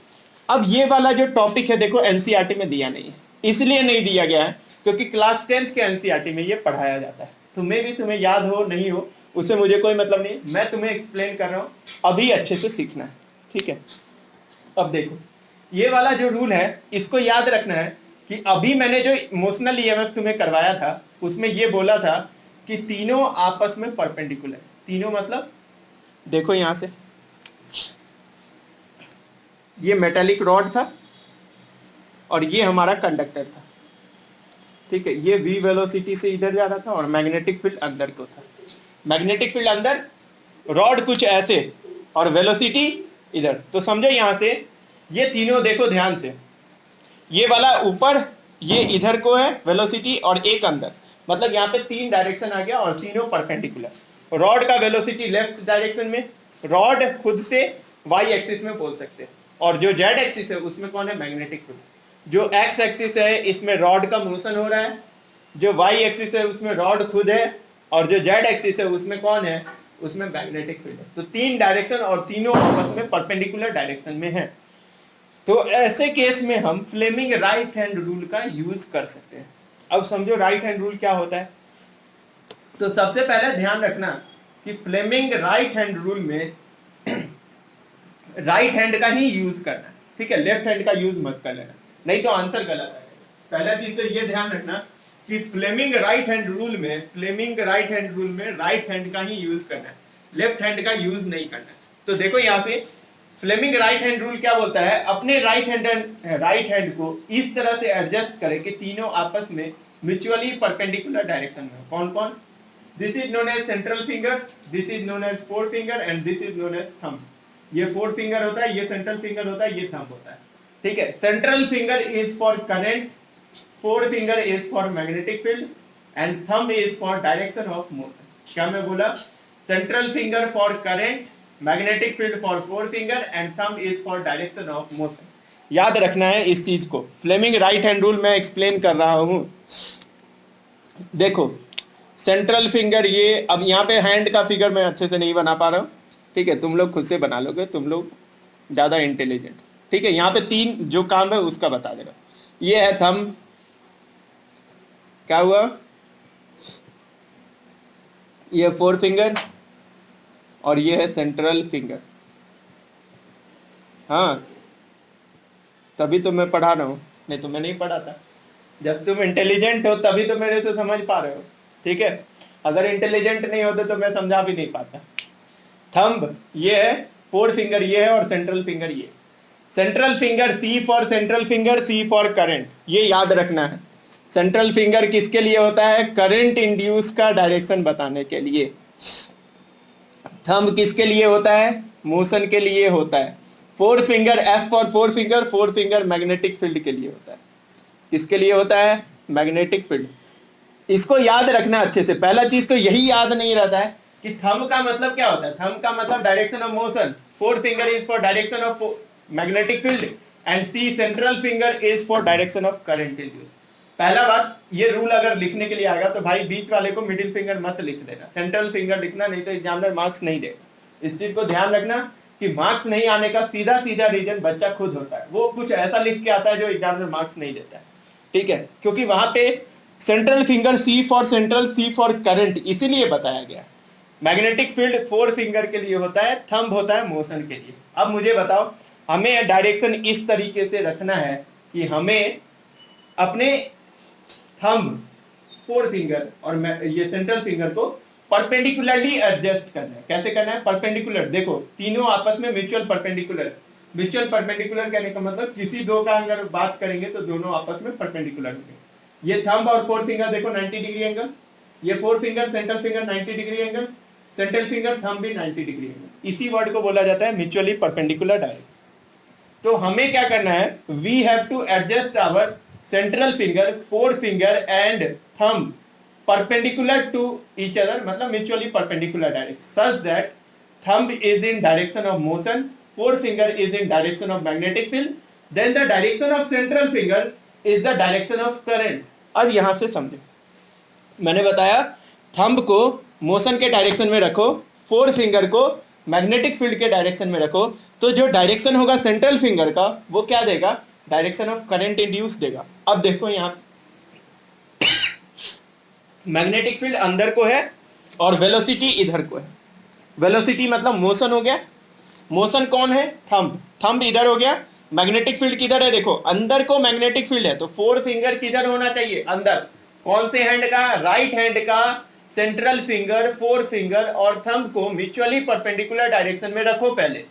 [SPEAKER 1] अब ये वाला जो टॉपिक है देखो एनसीईआरटी में दिया नहीं है, इसलिए नहीं दिया गया है क्योंकि क्लास 10th के एनसीईआरटी में ये पढ़ाया जाता है। तुम्हें भी तुम्हें याद हो नहीं हो उससे मुझे कोई मतलब नहीं, मैं तुम्हें एक्सप्लेन कर रहा हूं, अभी अच्छे से सीखना है। ठीक है, अब देखो ये वाला जो रूल है इसको याद रखना है कि अभी मैंने जो मोशनल ईएमएफ तुम्हें करवाया था उसमें ये बोला था कि तीनों आपस में परपेंडिकुलर। तीनों मतलब देखो यहां से ये मेटालिक रॉड था और ये हमारा कंडक्टर था। ठीक है, ये v वेलोसिटी से इधर जा रहा था और मैग्नेटिक फील्ड अंदर को था। मैग्नेटिक फील्ड अंदर, रॉड कुछ ऐसे और वेलोसिटी इधर। तो समझो यहां से ये तीनों देखो ध्यान से, ये वाला ऊपर ये इधर को है वेलोसिटी और एक अंदर, मतलब यहाँ पे तीन डायरेक्शन आ गया और तीनों परपेंडिकुलर। रॉड का वेलोसिटी लेफ्ट डायरेक्शन में, रॉड खुद से y एक्सिस में बोल सकते हैं, और जो z एक्सिस है उसमें कौन है, मैग्नेटिक फील्ड। जो x एक्सिस है इसमें रॉड का मोशन हो रहा है, जो y एक्सिस है उसमें रॉड खुद है, और जो z एक्सिस है उसमें कौन है, उसमें मैग्नेटिक फील्ड है। तो तीन डायरेक्शन और तीनों आपस में परपेंडिकुलर डायरेक्शन में है। तो ऐसे केस में हम फ्लेमिंग राइट हैंड रूल का यूज कर सकते हैं। अब समझो राइट हैंड रूल क्या होता है। तो सबसे पहले ध्यान रखना कि फ्लेमिंग राइट हैंड रूल में राइट हैंड का ही यूज करना, ठीक है, लेफ्ट हैंड का यूज मत कर लेना, नहीं तो आंसर गलत है। पहला चीज तो ये ध्यान रखना कि फ्लेमिंग राइट हैंड रूल में राइट हैंड का ही यूज करना है, लेफ्ट हैंड का यूज नहीं करना है। तो देखो यहां से फ्लेमिंग राइट हैंड रूल क्या बोलता है, अपने राइट हैंड को इस तरह से एडजस्ट करें कि तीनों आपस में म्यूचुअली परपेंडिकुलर डायरेक्शन में। कौन कौन, this is known as central finger, this is known as fourth finger and this is known as thumb. ये फोर्थ फिंगर होता है, ये सेंट्रल फिंगर होता है, ये थंब होता है। ठीक है, central finger is for current, fourth finger is for magnetic field and thumb is for direction of motion. क्या मैं बोला, central finger for current, magnetic field for fourth finger and thumb is for direction of motion. याद रखना है इस चीज को। Fleming right hand rule मैं एक्सप्लेन कर रहा हूं। देखो सेंट्रल फिंगर, ये अब यहाँ पे हैंड का फिगर मैं अच्छे से नहीं बना पा रहा हूँ, ठीक है, तुम लोग खुद से बना लोगे, तुम लोग ज्यादा इंटेलिजेंट। ठीक है, यहाँ पे तीन जो काम है उसका बता दे रहा हूं। ये है थंब, क्या हुआ, ये फोर्थ फिंगर और ये है सेंट्रल फिंगर। हाँ, तभी तो मैं पढ़ा रहा हूं, नहीं तो मैं नहीं पढ़ाता। जब तुम इंटेलिजेंट हो तभी तो मेरे से समझ पा रहे हो। ठीक है, अगर इंटेलिजेंट नहीं होते तो मैं समझा भी नहीं पाता। थंब ये है, फोर्थ फिंगर ये है और सेंट्रल फिंगर ये। Central finger C for central finger, C for current, ये याद रखना है। सेंट्रल फिंगर किसके लिए होता है? करंट इंड्यूस का डायरेक्शन बताने के लिए। थंब किसके लिए होता है? मोशन के लिए होता है। Four finger, F for four finger, four finger magnetic field के लिए होता है। किसके लिए होता है? Magnetic field. इसको याद रखना अच्छे से। पहला चीज तो यही याद नहीं रहता है कि थंब का मतलब क्या होता है। थंब का मतलब direction of motion, four finger is for direction of magnetic field and C central finger is for direction of current induce. पहला बात, ये रूल अगर लिखने के लिए आएगा तो भाई बीच वाले को मिडिल फिंगर मत लिख देना, सेंट्रल फिंगर लिखना, नहीं तो एग्जामिनर मार्क्स नहीं देगा। इस चीज को ध्यान रखना कि मार्क्स नहीं आने का सीधा सीधा रीजन बच्चा खुद होता है, वो कुछ ऐसा लिख के आता है जो एग्जामिनर मार्क्स नहीं देता है। ठीक है, क्योंकि वहां पे central finger C for central, C for current इसीलिए बताया गया। मैग्नेटिक फील्ड फोर फिंगर के लिए होता है, थंब होता है मोशन के लिए। अब मुझे बताओ, हमें डायरेक्शन इस तरीके से रखना है कि हमें अपने थंब, फोर फिंगर और ये सेंट्रल फिंगर को परपेंडिकुलरली एडजस्ट करना है। कैसे करना है? परपेंडिकुलर। देखो तीनों आपस में म्यूचुअल परपेंडिकुलर। म्यूचुअल परपेंडिकुलर कहने का मतलब किसी दो का अगर बात करेंगे तो दोनों आपस में परपेंडिकुलर होंगे। ये थंब और फोर फिंगर देखो 90 डिग्री एंगल, ये four finger central finger 90 degree angle, central finger thumb भी 90 डिग्री एंगल। इसी वर्ड को बोला जाता है म्यूचुअली परपेंडिकुलर डायरेक्शन। तो हमें क्या करना है? We have to adjust our central finger, four finger and thumb perpendicular to each other, मतलब mutually perpendicular direction, such that thumb is in direction of motion, forefinger is in direction of magnetic field, then the direction of central finger is the direction of current। अब यहां से समझो, मैंने बताया thumb को motion के direction में रखो, फोर फिंगर को मैग्नेटिक फील्ड के डायरेक्शन में रखो, तो जो डायरेक्शन होगा सेंट्रल फिंगर का वो क्या देगा? डायरेक्शन ऑफ करंट इंड्यूस देगा। अब देखो यहां मैग्नेटिक फील्ड अंदर को है और वेलोसिटी इधर को है। वेलोसिटी मतलब मोशन हो गया। मोशन कौन है? थंब। थंब इधर हो गया। मैग्नेटिक फील्ड किधर है? देखो अंदर को मैग्नेटिक फील्ड है, तो फोर फिंगर किधर होना चाहिए? अंदर। कौन से हैंड का? राइट हैंड का सेंट्रल फिंगर, फोर फिंगर और थंब को म्यूचुअली परपेंडिकुलर डायरेक्शन में रखो पहले।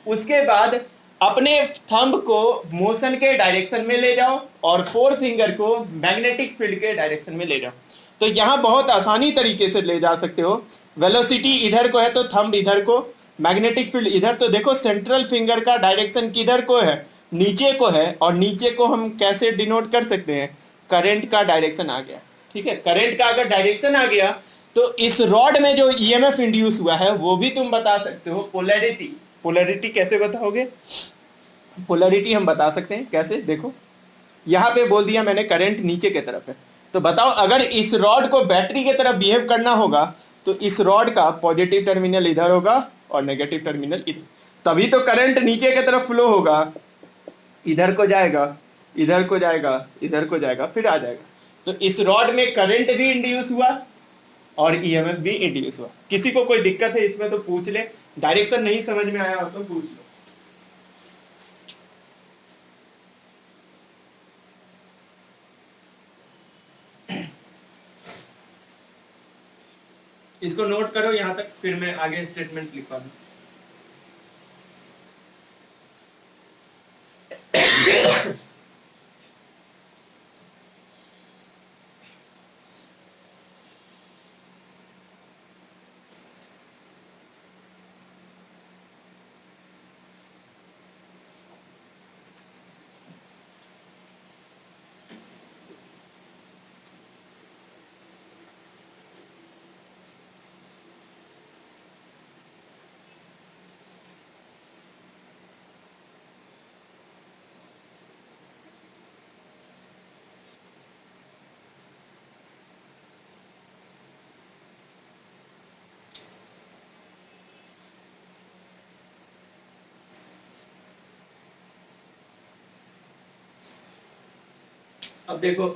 [SPEAKER 1] उसके बाद अपने थंब को मोशन के डायरेक्शन में ले जाओ और फोर फिंगर को मैग्नेटिक फील्ड के डायरेक्शन में ले जाओ। तो यहां बहुत आसानी तरीके से ले जा सकते हो। वेलोसिटी इधर को है तो थंब इधर को, मैग्नेटिक फील्ड इधर, तो देखो सेंट्रल फिंगर का डायरेक्शन किधर को है? नीचे को है। और नीचे को हम कैसे डिनोट कर सकते हैं? करंट का डायरेक्शन आ गया। ठीक है, करंट का अगर डायरेक्शन आ गया तो इस रॉड में जो ईएमएफ इंड्यूस हुआ है वो भी तुम बता सकते हो। पोलैरिटी। पोलैरिटी कैसे बताओगे? पोलैरिटी हम बता सकते हैं कैसे, देखो यहां पे बोल दिया मैंने करंट नीचे की तरफ है, तो बताओ अगर इस रॉड को बैटरी की तरफ बिहेव करना होगा तो इस रॉड का पॉजिटिव टर्मिनल इधर होगा और नेगेटिव टर्मिनल इधर, तभी तो करंट नीचे की तरफ फ्लो होगा। इधर को जाएगा, इधर को जाएगा, इधर को जाएगा, फिर आ जाएगा। तो इस रॉड में करंट भी इंड्यूस हुआ और ईएमएफ भी इंड्यूस हुआ। किसी को कोई दिक्कत है इसमें तो पूछ ले, डायरेक्शन नहीं समझ में आया हो तो पूछ लो। इसको नोट करो यहां तक, फिर मैं आगे स्टेटमेंट लिखवा दूं। अब देखो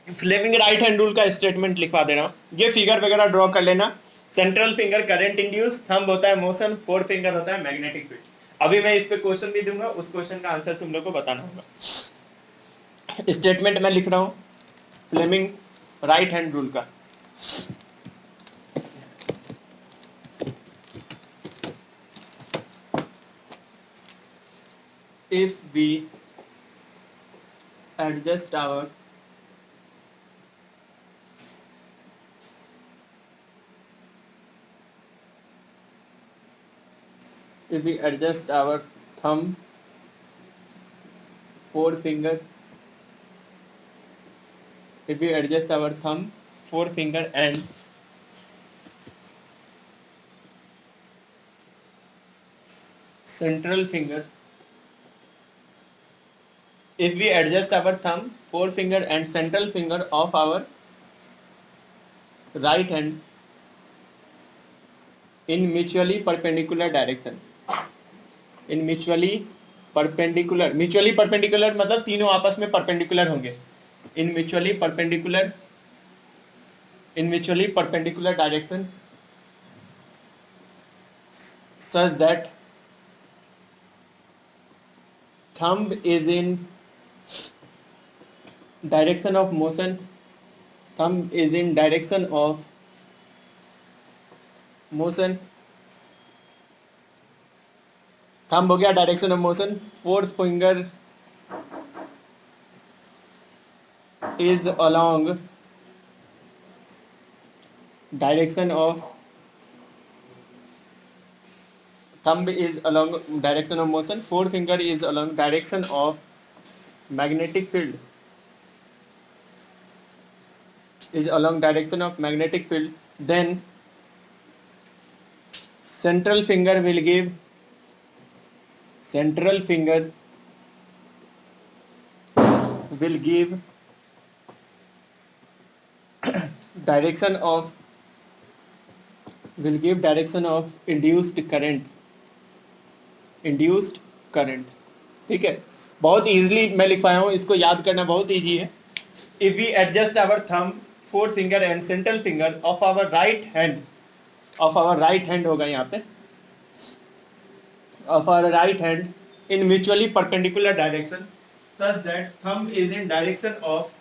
[SPEAKER 1] फ्लेमिंग राइट हैंड रूल का स्टेटमेंट लिखवा दे रहा हूं। ये फिगर वगैरह ड्रॉ कर लेना। Central finger current induce, thumb होता है मोशन, फोर फिंगर होता है मैग्नेटिक फील्ड। अभी मैं इस पे क्वेश्चन भी दूंगा, उस क्वेश्चन का आंसर तुम लोग को बताना होगा। स्टेटमेंट मैं लिख रहा हूं फ्लेमिंग राइट हैंड रूल का। If we adjust our thumb, forefinger, and central finger, if we adjust our thumb, forefinger and central finger of our right hand in mutually perpendicular direction, mutually perpendicular मतलब तीनों आपस में perpendicular होंगे, in mutually perpendicular direction such that thumb is in direction of motion, thumb हो गया direction of motion, fourth finger is along direction of thumb is along direction of motion, forefinger is along direction of magnetic field, then central finger will give direction of induced current. ठीक है, बहुत easily मैं लिखवाया हूं, इसको याद करना बहुत इजी है. If we adjust our thumb, forefinger and central finger of our right hand होगा यहाँ पे, of our right hand in mutually perpendicular direction such that thumb is in direction of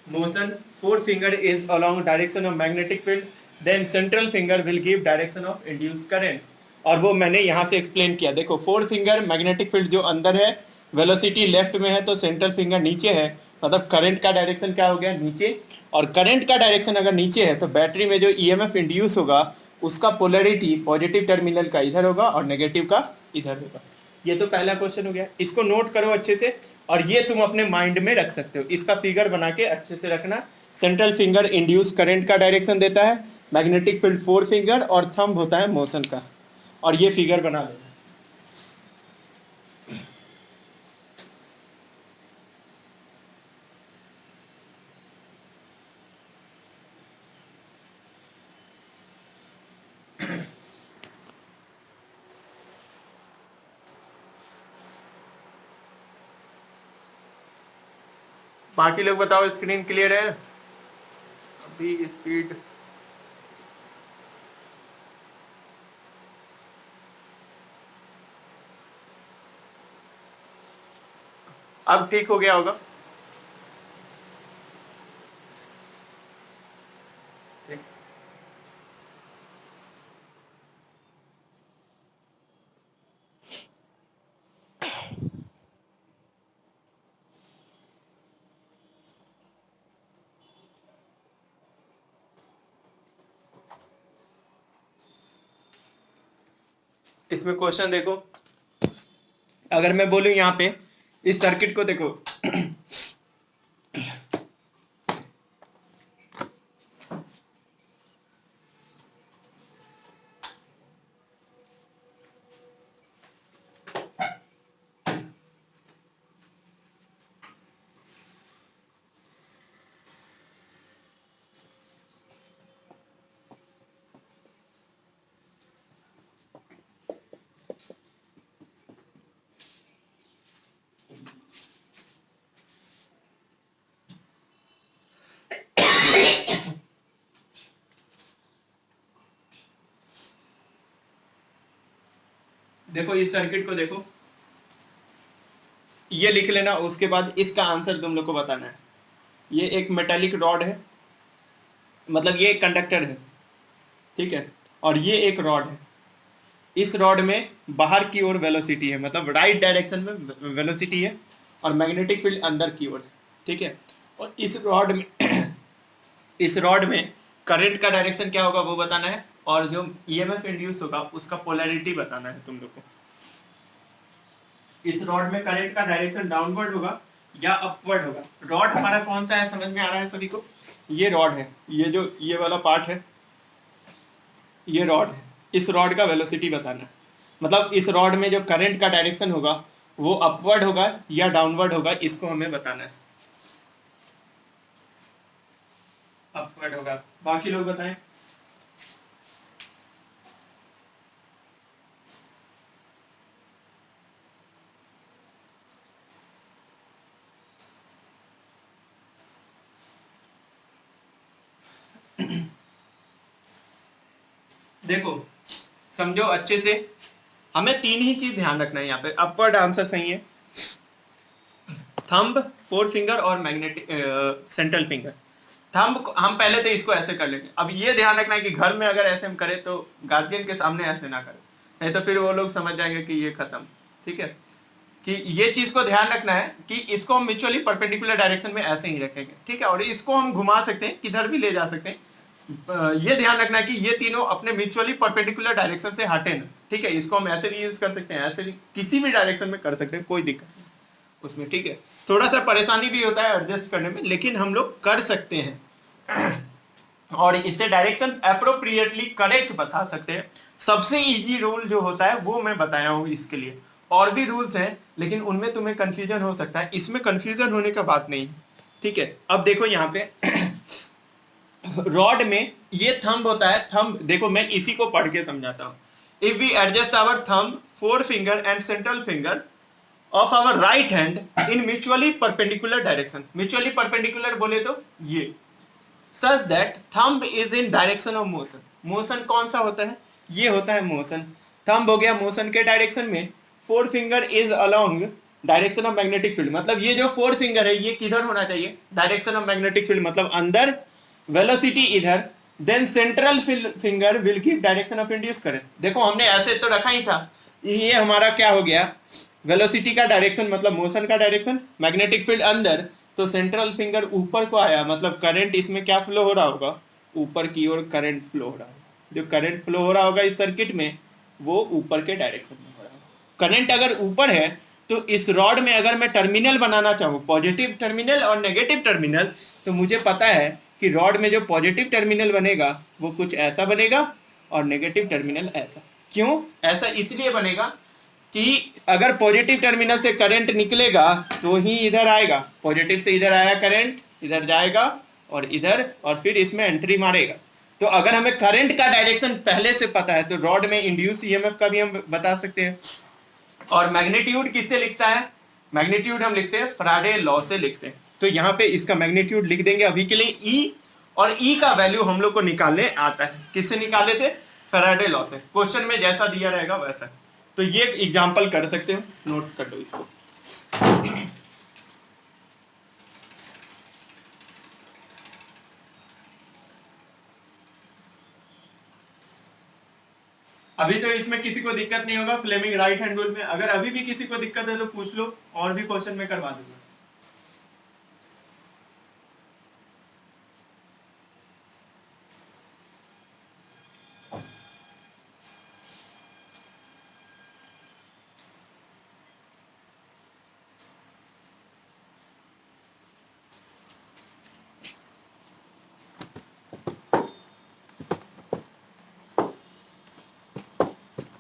[SPEAKER 1] motion, forefinger is along direction of magnetic field, then central finger will give direction of induced current. और वो मैंने यहाँ से explain किया. देखो, fourth finger magnetic field जो अंदर है, वेलोसिटी लेफ्ट में है, तो सेंट्रल फिंगर नीचे है, मतलब करंट का डायरेक्शन क्या हो गया, नीचे. और करंट का डायरेक्शन अगर नीचे है तो बैटरी में जो ईएमएफ इंड्यूस होगा उसका पोलैरिटी पॉजिटिव टर्मिनल का इधर होगा और नेगेटिव का इधर होगा. ये तो पहला क्वेश्चन हो गया. इसको नोट करो अच्छे से, और ये तुम अपने माइंड में रख सकते हो. इसका फिगर बना के अच्छे से रखना. सेंट्रल फिंगर इंड्यूस करंट का डायरेक्शन देता है, मैग्नेटिक फील्ड फोर फिंगर, और थंब होता है मोशन का. और ये फिगर बना लेना. बाकी लोग बताओ, स्क्रीन क्लियर है? अभी स्पीड अब ठीक हो गया होगा. इसमें क्वेश्चन देखो, अगर मैं बोलूं यहाँ पे इस सर्किट को देखो, देखो इस सर्किट को देखो, ये लिख लेना. उसके बाद इसका आंसर तुम लोग को बताना है. ये एक मेटालिक रॉड है, मतलब ये एक कंडक्टर है, ठीक है, और ये एक रॉड है. इस रॉड में बाहर की ओर वेलोसिटी है, मतलब राइट डायरेक्शन में वेलोसिटी है, और मैग्नेटिक फील्ड अंदर की ओर, ठीक है। और इस रॉड में इस रॉड में करंट का डायरेक्शन क्या होगा वो बताना है, और जो ईएमएफ इंड्यूस होगा उसका पोलैरिटी बताना है तुम लोग को। इस रॉड में करंट का डायरेक्शन डाउनवर्ड होगा या अपवर्ड होगा। रॉड हमारा कौन सा है, समझ में आ रहा है सभी को? ये रॉड है, ये जो ये वाला पार्ट है, ये रॉड है। इस रॉड का वेलोसिटी बताना है, मतलब इस रॉड में जो करंट का डायरेक्शन होगा वो अपवर्ड होगा या डाउनवर्ड होगा, इसको हमें बताना है। अपवर्ड होगा, बाकी लोग बताएं। देखो समझो अच्छे से, हमें तीन ही चीज ध्यान रखना है यहाँ पे। अपवर्ड आंसर सही है, थंब, फोर फिंगर और मैग्नेटिक सेंट्रल फिंगर। थंब हम पहले तो इसको ऐसे कर लेंगे। अब ये ध्यान रखना है कि घर में अगर ऐसे हम करें तो गार्जियन के सामने ऐसे ना करें, नहीं तो फिर वो लोग समझ जाएंगे कि ये खत्म, ठीक है। कि ये चीज को ध्यान रखना है कि इसको हम म्यूचुअली परपेंडिकुलर डायरेक्शन में ऐसे ही रखेंगे, ठीक है। और इसको हम घुमा सकते हैं, किधर भी ले जा सकते हैं। ये ध्यान रखना है कि ये तीनों अपने म्यूचुअली परपेंडिकुलर डायरेक्शन से हटे ना, ठीक है। इसको हम ऐसे भी यूज कर सकते हैं, ऐसे भी, किसी भी डायरेक्शन में कर सकते हैं, कोई दिक्कत नहीं उसमें, ठीक है। थोड़ा सा परेशानी भी होता है एडजस्ट करने में, लेकिन हम लोग कर सकते हैं और इससे डायरेक्शन अप्रोप्रिएटली करेक्ट बता सकते हैं। सबसे इजी रूल जो होता है वो मैं बताया हूं इसके लिए। और भी रूल्स हैं लेकिन उनमें तुम्हें कंफ्यूजन हो सकता है, इसमें कंफ्यूजन होने का बात नहीं, ठीक है। अब देखो यहाँ पे रॉड में ये थंब होता है। थंब देखो, मैं इसी को पढ़ के समझाता हूं। If we adjust our thumb, four finger and central finger of our right hand in mutually perpendicular direction, mutually perpendicular बोले तो ये, such that thumb is in direction of motion. Motion कौन सा होता है, ये होता है मोशन। थंब हो गया मोशन के डायरेक्शन में, four finger is along direction of magnetic field, मतलब ये जो फोर फिंगर है ये किधर होना चाहिए, डायरेक्शन ऑफ मैग्नेटिक फील्ड, मतलब अंदर, वेलोसिटी इधर, then central finger will give direction of induce current. देखो हमने ऐसे तो रखा ही था, ये हमारा क्या हो गया, वेलोसिटी का डायरेक्शन मतलब मोशन का डायरेक्शन, मैग्नेटिक फील्ड अंदर, तो सेंट्रल फिंगर ऊपर को आया, मतलब करंट इसमें क्या फ्लो हो रहा होगा, ऊपर की ओर करंट फ्लो हो रहा होगा। जो करंट फ्लो हो रहा होगा इस सर्किट में वो ऊपर के डायरेक्शन में हो रहा होगा। करंट अगर ऊपर है तो इस रॉड में अगर मैं टर्मिनल बनाना चाहूँ, पॉजिटिव टर्मिनल और नेगेटिव टर्मिनल, तो मुझे पता है कि रॉड में जो पॉजिटिव टर्मिनल बनेगा वो कुछ ऐसा बनेगा और नेगेटिव टर्मिनल ऐसा। क्यों ऐसा? इसलिए बनेगा कि अगर पॉजिटिव टर्मिनल से करंट निकलेगा तो ही इधर आएगा, पॉजिटिव से इधर आया करंट, इधर जाएगा और इधर, और फिर इसमें एंट्री मारेगा। तो अगर हमें करंट का डायरेक्शन पहले से पता है तो रॉड में इंड्यूस ईएमएफ का भी हम बता सकते हैं। और मैग्नीट्यूड किससे लिखता है? मैग्नीट्यूड हम लिखते हैं फैराडे लॉ से लिखते हैं। तो यहाँ पे इसका मैग्नीट्यूड लिख देंगे अभी के लिए ई, और ई का वैल्यू हम लोग को निकालने आता है। किससे निकाले थे? फैराडे लॉ से। क्वेश्चन में जैसा दिया रहेगा वैसा। तो ये एग्जांपल कर सकते हो, नोट कर लो इसको। अभी तो इसमें किसी को दिक्कत नहीं होगा फ्लेमिंग राइट हैंड रूल में। अगर अभी भी किसी को दिक्कत है तो पूछ लो, और भी क्वेश्चन में करवा दूंगा।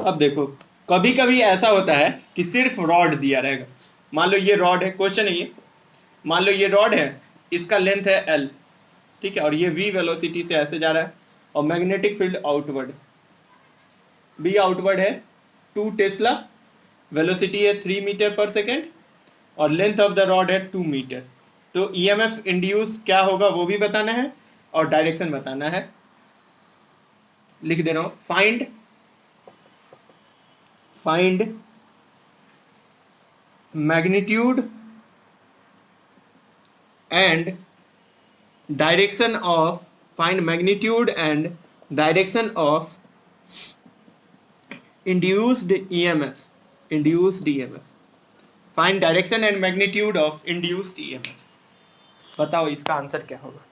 [SPEAKER 1] अब देखो कभी कभी ऐसा होता है कि सिर्फ रॉड दिया रहेगा। मान लो ये रॉड है, क्वेश्चन है ये, मान लो ये रॉड है, इसका लेंथ है एल, ठीक है, और ये v वेलोसिटी से ऐसे जा रहा है, और magnetic field outward, b outward है 2 टेस्ला, वेलोसिटी है 3 मीटर पर सेकेंड, और लेंथ ऑफ द रॉड है 2 मीटर। तो ईएमएफ इंड्यूस क्या होगा वो भी बताना है और डायरेक्शन बताना है। लिख दे रहा हूं, find magnitude and direction of, find magnitude and direction of induced EMF, find direction and magnitude of induced EMF. बताओ इसका आंसर क्या होगा।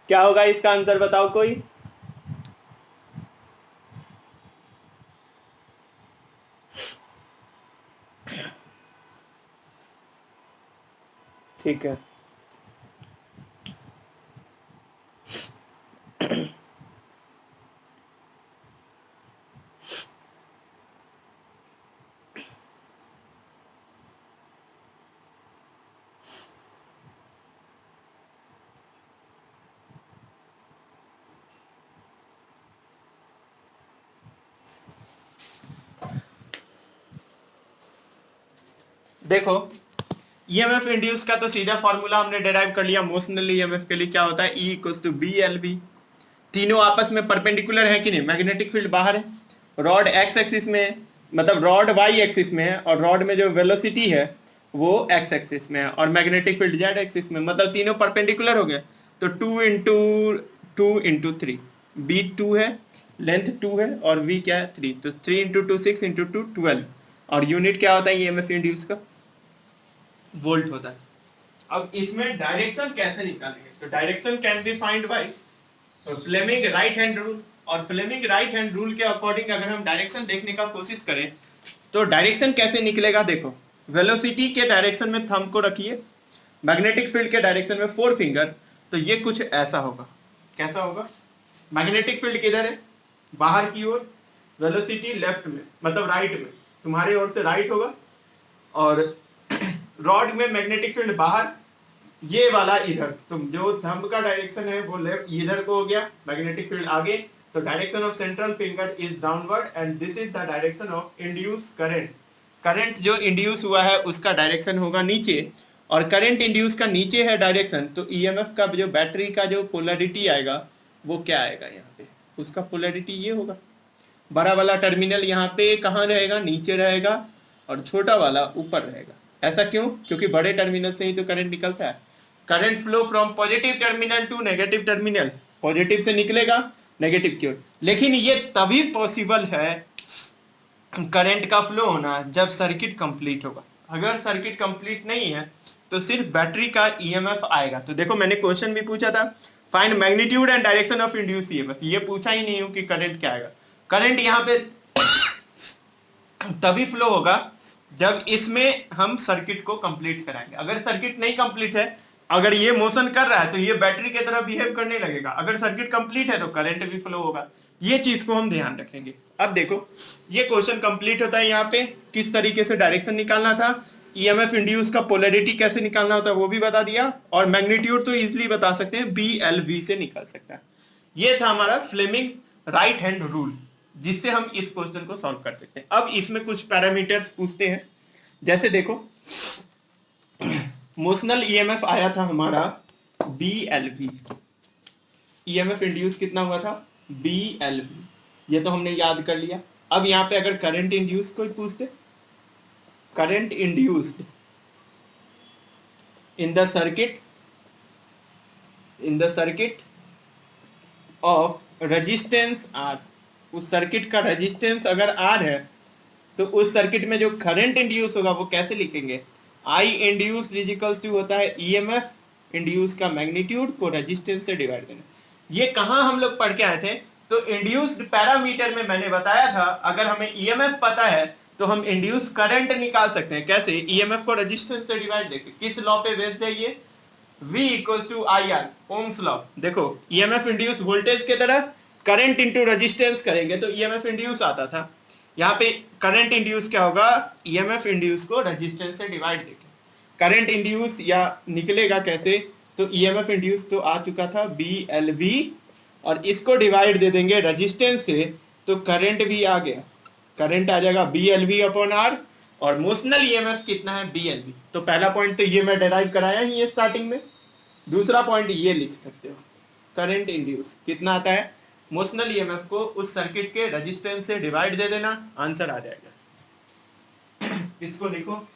[SPEAKER 1] क्या होगा इसका आंसर, बताओ कोई। ठीक है, देखो ईएमएफ इंड्यूस का तो सीधा फॉर्मूला हमने डिराइव कर लिया। मोशनल ईएमएफ के लिए क्या होता है, E equals to B L B. तीनों आपस में परपेंडिकुलर है कि नहीं, मैग्नेटिक फील्ड बाहर है, रॉड एक्स एक्सिस में है, मतलब रॉड वाई एक्सिस में है, और रॉड में जो वेलोसिटी है वो एक्स एक्सिस में है, और मैग्नेटिक फील्ड जेड एक्सिस में, मतलब तीनों परपेंडिकुलर हो गए। तो 2 इंटू 3, बी 2 है, लेंथ 2 है, और वी क्या है 3, तो 3 इंटू 2 6 इंटू 2 12। और यूनिट क्या होता है ईएमएफ इंड्यूस का, वोल्ट होता है। अब इसमें डायरेक्शन कैसे निकालेंगे, तो direction can be find by Fleming right hand rule. और फ्लेमिंग राइट हैंड रूल के अकॉर्डिंग अगर हम डायरेक्शन देखने का कोशिश करें तो डायरेक्शन कैसे निकलेगा, देखो वेलोसिटी के डायरेक्शन में थंब को रखिए, मैग्नेटिक फील्ड के डायरेक्शन में 4 फिंगर, तो ये कुछ ऐसा होगा। कैसा होगा, मैग्नेटिक फील्ड किधर है, बाहर की ओर, वेलोसिटी लेफ्ट में, मतलब राइट में, तुम्हारी ओर से राइट होगा, और रॉड में मैग्नेटिक फील्ड बाहर, ये वाला इधर, तुम जो थंब का डायरेक्शन है वो लेफ्ट इधर को हो गया, मैग्नेटिक फील्ड आगे, तो direction of central finger is downward and this is the direction of induce current. Current जो इंड्यूस हुआ है उसका डायरेक्शन होगा नीचे, और करंट इंड्यूस का नीचे है डायरेक्शन, तो ईएमएफ का जो बैटरी का जो पोलैरिटी आएगा वो क्या आएगा, यहाँ पे उसका पोलैरिटी ये होगा। बड़ा वाला टर्मिनल यहाँ पे कहाँ रहेगा, नीचे रहेगा, और छोटा वाला ऊपर रहेगा। ऐसा क्यों, क्योंकि बड़े टर्मिनल से ही तो करंट निकलता है। Current flow from positive terminal to negative terminal, positive से निकलेगा नेगेटिव की ओर। लेकिन ये तभी पॉसिबल है करंट का फ्लो होना जब सर्किट कंप्लीट होगा। अगर सर्किट कंप्लीट नहीं है तो सिर्फ बैटरी का ईएमएफ आएगा। तो देखो मैंने क्वेश्चन भी पूछा था, find magnitude and direction of induce EMF, ये पूछा ही नहीं हूं कि करंट क्या आएगा। करंट यहाँ पे तभी फ्लो होगा जब इसमें हम सर्किट को कंप्लीट कराएंगे। अगर सर्किट नहीं कंप्लीट है, अगर ये मोशन कर रहा है तो ये बैटरी की तरह बिहेव करने लगेगा। अगर सर्किट कंप्लीट है तो करंट भी फ्लो होगा। ये चीज को हम ध्यान रखेंगे। अब देखो ये क्वेश्चन कंप्लीट होता है, यहाँ पे किस तरीके से डायरेक्शन निकालना था, ईएमएफ इंड्यूस का पोलैरिटी कैसे निकालना होता है वो भी बता दिया, और मैग्नीट्यूड तो इजिली बता सकते हैं, BLV से निकल सकता है। ये था हमारा फ्लेमिंग राइट हैंड रूल, जिससे हम इस क्वेश्चन को सॉल्व कर सकते हैं। अब इसमें कुछ पैरामीटर्स पूछते हैं, जैसे देखो मोशनल ईएमएफ आया था हमारा BLV, ईएमएफ इंड्यूस कितना हुआ था BLV, ये तो हमने याद कर लिया। अब यहाँ पे अगर करंट इंड्यूस कोई पूछते, current induced in the circuit of resistance R, उस सर्किट का रेजिस्टेंस अगर R है तो उस सर्किट में जो करंट इंड्यूस होगा वो कैसे लिखेंगे, I induced is equals to होता है ईएमएफ इंड्यूस का मैग्नीट्यूड को रेजिस्टेंस से डिवाइड करना। ये कहां हम लोग पढ़ के आए थे, तो इंड्यूस्ड पैरामीटर में मैंने बताया था अगर हमें ईएमएफ पता है तो हम इंड्यूस करंट निकाल सकते हैं। कैसे, ईएमएफ को रेजिस्टेंस से डिवाइड, देखिए किस लॉ पे बेस्ड है ये, V equals to IR, Ohm's law. देखो ईएमएफ इंड्यूस वोल्टेज के तरह करंट इंटू रेजिस्टेंस करेंगे तो ईएमएफ इंड्यूस आता था। यहाँ पे करंट इंड्यूस क्या होगा, ईएमएफ इंड्यूस को रेजिस्टेंस से डिवाइड देंगे। करंट इंड्यूस या निकलेगा कैसे, तो ईएमएफ इंड्यूस तो आ चुका था BLV, और इसको डिवाइड दे देंगे रेजिस्टेंस से, तो करंट भी आ गया, करंट आ जाएगा B L V upon R, और मोशनल ईएमएफ कितना है बी एल वी। तो पहला पॉइंट तो ये मैं डिराइव कराया ही है स्टार्टिंग में। दूसरा पॉइंट ये लिख सकते हो, करंट इंड्यूस कितना आता है, मोशनल ईएमएफ को उस सर्किट के रेजिस्टेंस से डिवाइड दे देना, आंसर आ जाएगा। इसको लिखो,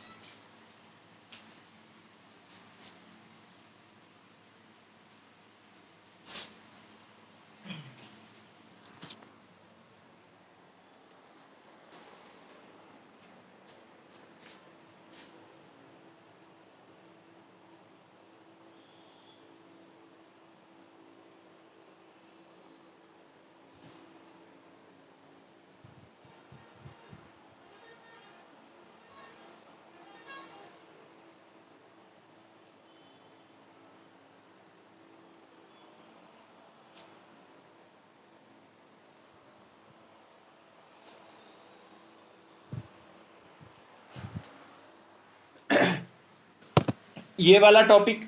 [SPEAKER 1] ये वाला टॉपिक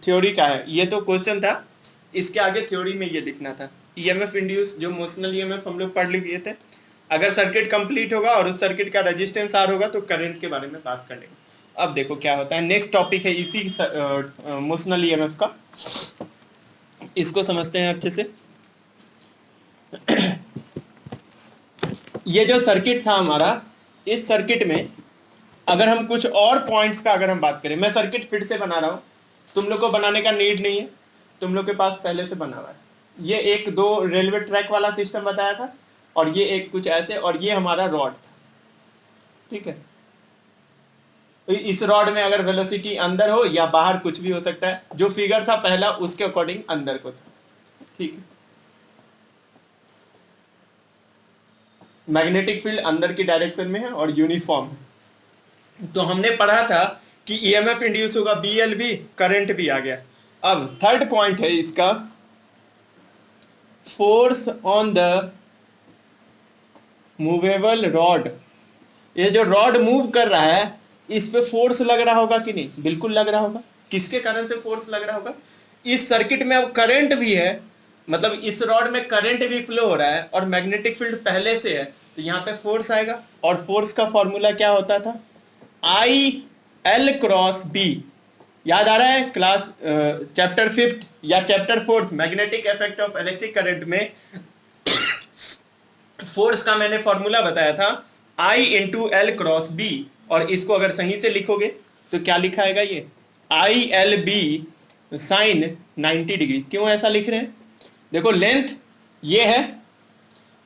[SPEAKER 1] थ्योरी का है, ये तो क्वेश्चन था, इसके आगे थ्योरी में ये लिखना था। ईएमएफ इंड्यूस जो मोशनल ईएमएफ हम लोग पढ़ लिए थे, अगर सर्किट कंप्लीट होगा और उस सर्किट का रेजिस्टेंस आर होगा तो करंट के बारे में बात कर लेंगे। अब देखो क्या होता है, नेक्स्ट टॉपिक है इसी मोशनल ईएमएफ का, इसको समझते हैं अच्छे से। ये जो सर्किट था हमारा, इस सर्किट में अगर हम कुछ और पॉइंट्स का अगर हम बात करें, मैं सर्किट फिर से बना रहा हूं, तुम लोग को बनाने का नीड नहीं है, तुम लोग के पास पहले से बना हुआ है। ये एक दो रेलवे ट्रैक वाला सिस्टम बताया था, और ये एक कुछ ऐसे, और ये हमारा रॉड था, ठीक है। तो इस रॉड में अगर वेलोसिटी अंदर हो या बाहर कुछ भी हो सकता है, जो फिगर था पहला उसके अकॉर्डिंग अंदर को था, ठीक है। मैग्नेटिक फील्ड अंदर की डायरेक्शन में है और यूनिफॉर्म है। तो हमने पढ़ा था कि ईएमएफ इंड्यूस होगा बीएलवी, करंट भी आ गया। अब थर्ड पॉइंट है इसका, force on the movable rod. ये जो रॉड मूव कर रहा है, इस पे फोर्स लग रहा होगा कि नहीं, बिल्कुल लग रहा होगा। किसके कारण से फोर्स लग रहा होगा, इस सर्किट में अब करंट भी है, मतलब इस रॉड में करंट भी फ्लो हो रहा है और मैग्नेटिक फील्ड पहले से है, तो यहाँ पे फोर्स आएगा। और फोर्स का फॉर्मूला क्या होता था, आई एल क्रॉस बी। याद आ रहा है क्लास चैप्टर 5 या chapter 4 magnetic effect of electric current में फोर्स का मैंने फॉर्मूला बताया था आई इंटू एल क्रॉस बी। और इसको अगर सही से लिखोगे तो क्या लिखा आएगा, ये I L B sine 90 degree. क्यों ऐसा लिख रहे हैं, देखो लेंथ ये है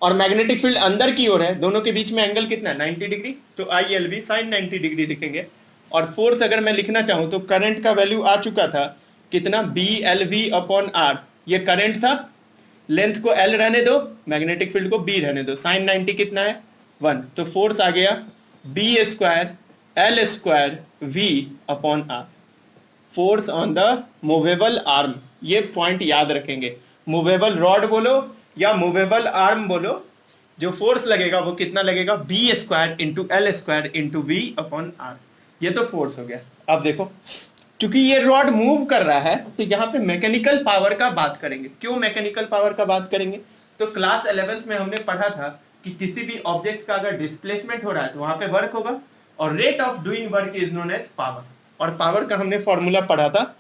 [SPEAKER 1] और मैग्नेटिक फील्ड अंदर की ओर है, दोनों के बीच में एंगल कितना है 90 डिग्री, तो I L B sine 90 degree लिखेंगे। और फोर्स अगर मैं लिखना चाहूं तो करंट का वैल्यू आ चुका था कितना, B L V upon R. ये करंट था, लेंथ को एल रहने दो, मैग्नेटिक फील्ड को बी रहने दो, साइन 90 कितना है 1, तो फोर्स आ गया B square L square V upon R, force on the movable arm. ये पॉइंट याद रखेंगे, मूवेबल रॉड बोलो या मूवेबल आर्म बोलो, जो फोर्स लगेगा वो कितना लगेगा, B square into L square into V upon R. ये तो फोर्स हो गया। अब देखो, क्योंकि ये रॉड मूव कर रहा है तो यहाँ पे मैकेनिकल पावर का बात करेंगे। क्यों मैकेनिकल पावर का बात करेंगे, तो क्लास 11th में हमने पढ़ा था कि किसी भी ऑब्जेक्ट का अगर डिस्प्लेसमेंट हो रहा है तो वहां पे वर्क होगा, और rate of doing work is known as power. और पावर का हमने फॉर्मूला पढ़ा था,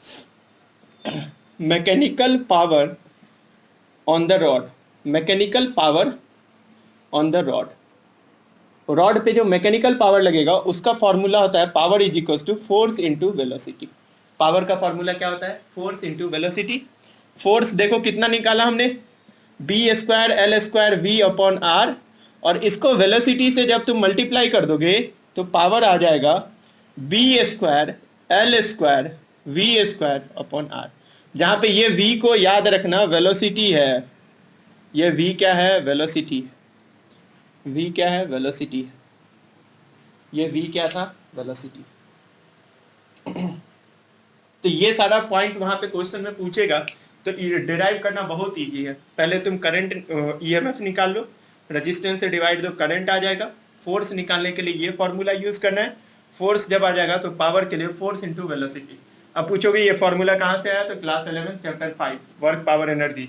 [SPEAKER 1] mechanical power on the rod, mechanical power on the rod, rod पे जो मैकेनिकल पावर लगेगा उसका फॉर्मूला होता है power is equal to force into velocity. Power का फॉर्मूला क्या होता है, फोर्स इंटू वेलोसिटी। फोर्स देखो कितना निकाला हमने, B square L square V upon R, और इसको वेलोसिटी से जब तुम मल्टीप्लाई कर दोगे तो पावर आ जाएगा B square L square V square upon R. जहां पे ये v को याद रखना वेलोसिटी है, ये v क्या है, वेलोसिटी है, v क्या है, वेलोसिटी है, ये v क्या था, वेलोसिटी। तो ये सारा पॉइंट वहां पे क्वेश्चन में पूछेगा, तो डिराइव करना बहुत इजी है। पहले तुम करंट ईएमएफ निकाल लो, रेजिस्टेंस से डिवाइड दो, करंट आ जाएगा। फोर्स निकालने के लिए ये फॉर्मूला यूज करना है, फोर्स जब आ जाएगा तो पावर के लिए फोर्स इंटू वेलोसिटी। अब पूछोगे ये फॉर्मूला कहाँ से आया, तो class 11 chapter 5 work power energy,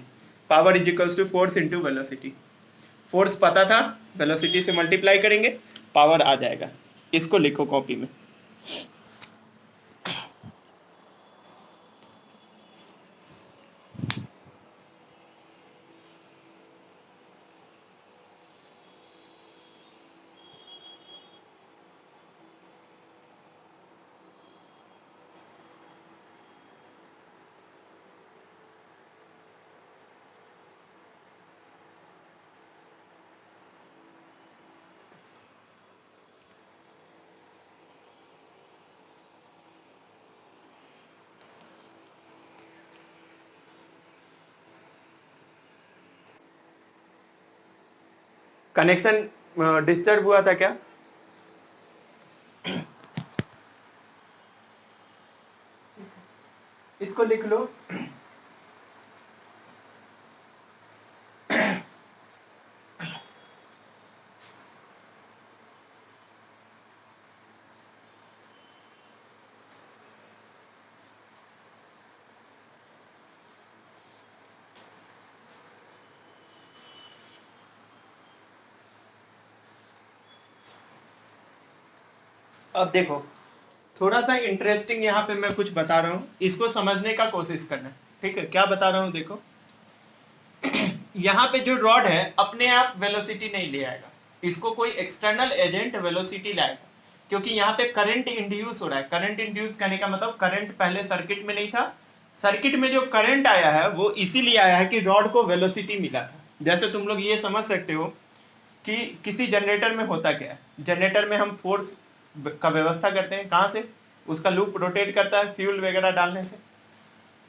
[SPEAKER 1] power is equals to force into velocity. Force पता था, वेलोसिटी से मल्टीप्लाई करेंगे, पावर आ जाएगा। इसको लिखो कॉपी में। कनेक्शन डिस्टर्ब हुआ था क्या? इसको लिख लो। अब देखो, थोड़ा सा इंटरेस्टिंग यहाँ पे मैं कुछ बता रहा हूँ, इसको समझने का कोशिश करना। ठीक है, क्या बता रहा हूँ देखो। यहाँ पे जो रॉड है अपने आप वेलोसिटी नहीं ले आएगा, इसको कोई एक्सटर्नल एजेंट वेलोसिटी लाएगा, क्योंकि यहाँ पे करंट इंड्यूस हो रहा है। करंट इंड्यूस करने का मतलब करंट पहले सर्किट में नहीं था, सर्किट में जो करंट आया है वो इसीलिए आया है कि रॉड को वेलोसिटी मिला था। जैसे तुम लोग ये समझ सकते हो कि किसी जनरेटर में होता क्या है, जनरेटर में हम फोर्स का व्यवस्था करते हैं, कहां से? उसका लूप रोटेट करता है फ्यूल वगैरह डालने से।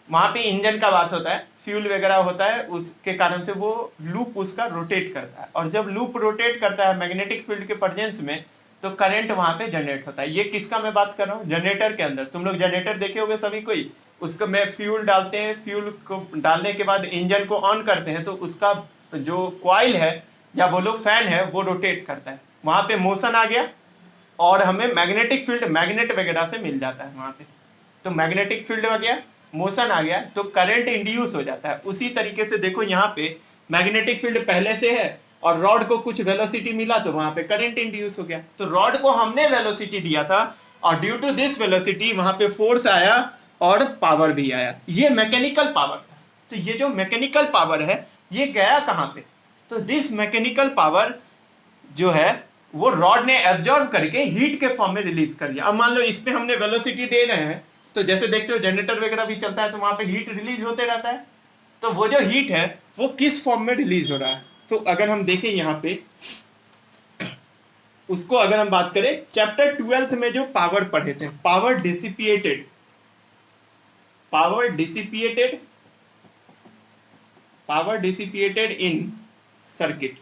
[SPEAKER 1] वहां पे इंजन का बात होता है, फ्यूल वगैरह होता है, उसके कारण से वो लूप उसका रोटेट करता है, और जब लूप रोटेट करता है मैग्नेटिक फील्ड के प्रेजेंस में, तो करंट वहां पे जनरेट होता है। ये किसका मैं बात कर रहा हूँ? जनरेटर के अंदर। तुम लोग जनरेटर देखे होगे सभी कोई, उसको में फ्यूल डालते हैं, फ्यूल को डालने के बाद इंजन को ऑन करते हैं, तो उसका जो कॉइल है या बोलो फैन है वो रोटेट करता है, वहां पे मोशन आ गया और हमें मैग्नेटिक फील्ड मैग्नेट वगैरह से मिल जाता है वहां पे। तो मैग्नेटिक फील्ड आ गया, मोशन आ गया, तो करंट इंड्यूस हो जाता है। उसी तरीके से देखो यहाँ पे मैग्नेटिक फील्ड पहले से है और रॉड को कुछ वेलोसिटी मिला तो वहां पे करंट इंड्यूस हो गया। तो रॉड को हमने वेलोसिटी दिया था और ड्यू टू दिस वेलोसिटी वहां पे फोर्स आया और पावर भी आया। ये मैकेनिकल पावर था। तो ये जो मैकेनिकल पावर है ये गया कहां पे? तो दिस मैकेनिकल पावर जो है वो रॉड ने एब्जॉर्ब करके हीट के फॉर्म में रिलीज कर दिया। अब मान लो इस पे हमने वेलोसिटी दे रहे हैं, तो जैसे देखते हो जनरेटर वगैरह भी चलता है तो वहां पे हीट रिलीज होते रहता है। तो वो जो हीट है वो किस फॉर्म में रिलीज हो रहा है? तो अगर हम देखें यहाँ पे, उसको अगर हम बात करें चैप्टर 12 में जो पावर पढ़े थे, power डिसिपिएटेड, power डिसिपिएटेड, power dissipated in circuit.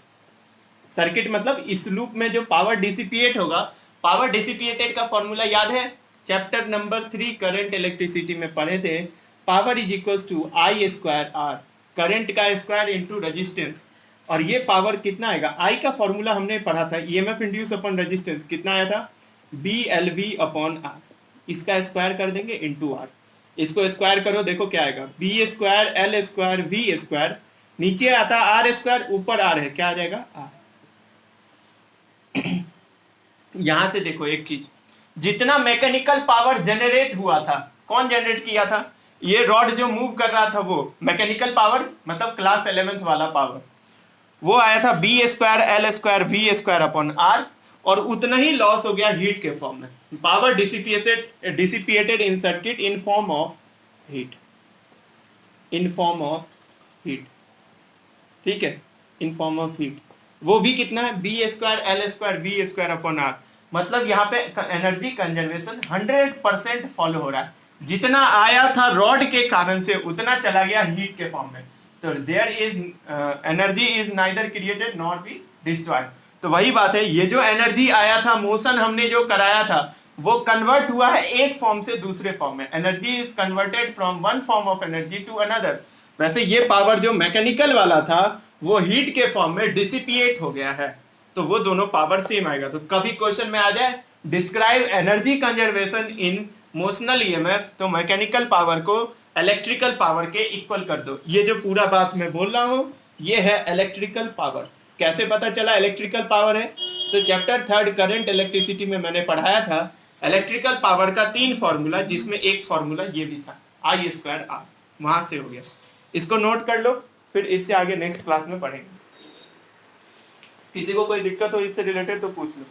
[SPEAKER 1] Circuit मतलब इस लूप में जो पावर डिसिपिएट होगा, पावर डिसिपिएटेड का फॉर्मूला याद है? चैप्टर नंबर 3 करंट इलेक्ट्रिसिटी में पढ़े थे। Power is equal to I square R, current का स्क्वायर इंटू रेजिस्टेंस। और ये पावर कितना आएगा? आई का फॉर्मूला हमने पढ़ा था, ईएमएफ इंड्यूस अपॉन रेजिस्टेंस कितना आया था? B L V upon R. इसका स्क्वायर कर देंगे इंटू आर। इसको स्क्वायर करो, देखो क्या आएगा, B square L square V square, नीचे आता आर स्क्वायर, ऊपर आर है, क्या आ जाएगा? आर। यहां से देखो एक चीज, जितना मैकेनिकल पावर जनरेट हुआ था, कौन जनरेट किया था? ये रॉड जो मूव कर रहा था वो मैकेनिकल पावर, मतलब क्लास 11th वाला पावर, वो आया था B square L square V square upon R, और उतना ही लॉस हो गया हीट के फॉर्म में। Power dissipated in circuit in form of heat, in form of heat. ठीक है, इन फॉर्म ऑफ हीट। वो भी कितना है? B square L square V square upon R. मतलब यहाँ पे एनर्जी कंजर्वेशन 100% फॉलो हो रहा है। जितना आया था रॉड के कारण से उतना चला गया हीट के फॉर्म में। तो there is energy is neither created not be destroyed. तो वही बात है, ये जो एनर्जी आया था, मोशन हमने जो कराया था, वो कन्वर्ट हुआ है एक फॉर्म से दूसरे फॉर्म में। Energy is converted from one form of energy to another. वैसे ये पावर जो मैकेनिकल वाला था वो हीट के फॉर्म में डिसिपिएट हो गया है, तो वो दोनों पावर सेम आएगा। तो कभी क्वेश्चन में आ जाए describe energy conservation in motional EMF, तो मैकेनिकल पावर को इलेक्ट्रिकल पावर के इक्वल कर दो। ये जो पूरा बात मैं बोल रहा हूं ये है इलेक्ट्रिकल पावर। कैसे पता चला इलेक्ट्रिकल पावर है? तो चैप्टर 3 करंट इलेक्ट्रिसिटी में मैंने पढ़ाया था इलेक्ट्रिकल पावर का 3 फॉर्मूला, जिसमें एक फॉर्मूला ये भी था I² R, वहां से हो गया। इसको नोट कर लो, फिर इससे आगे नेक्स्ट क्लास में पढ़ेंगे। किसी को कोई दिक्कत हो इससे रिलेटेड तो पूछ लो।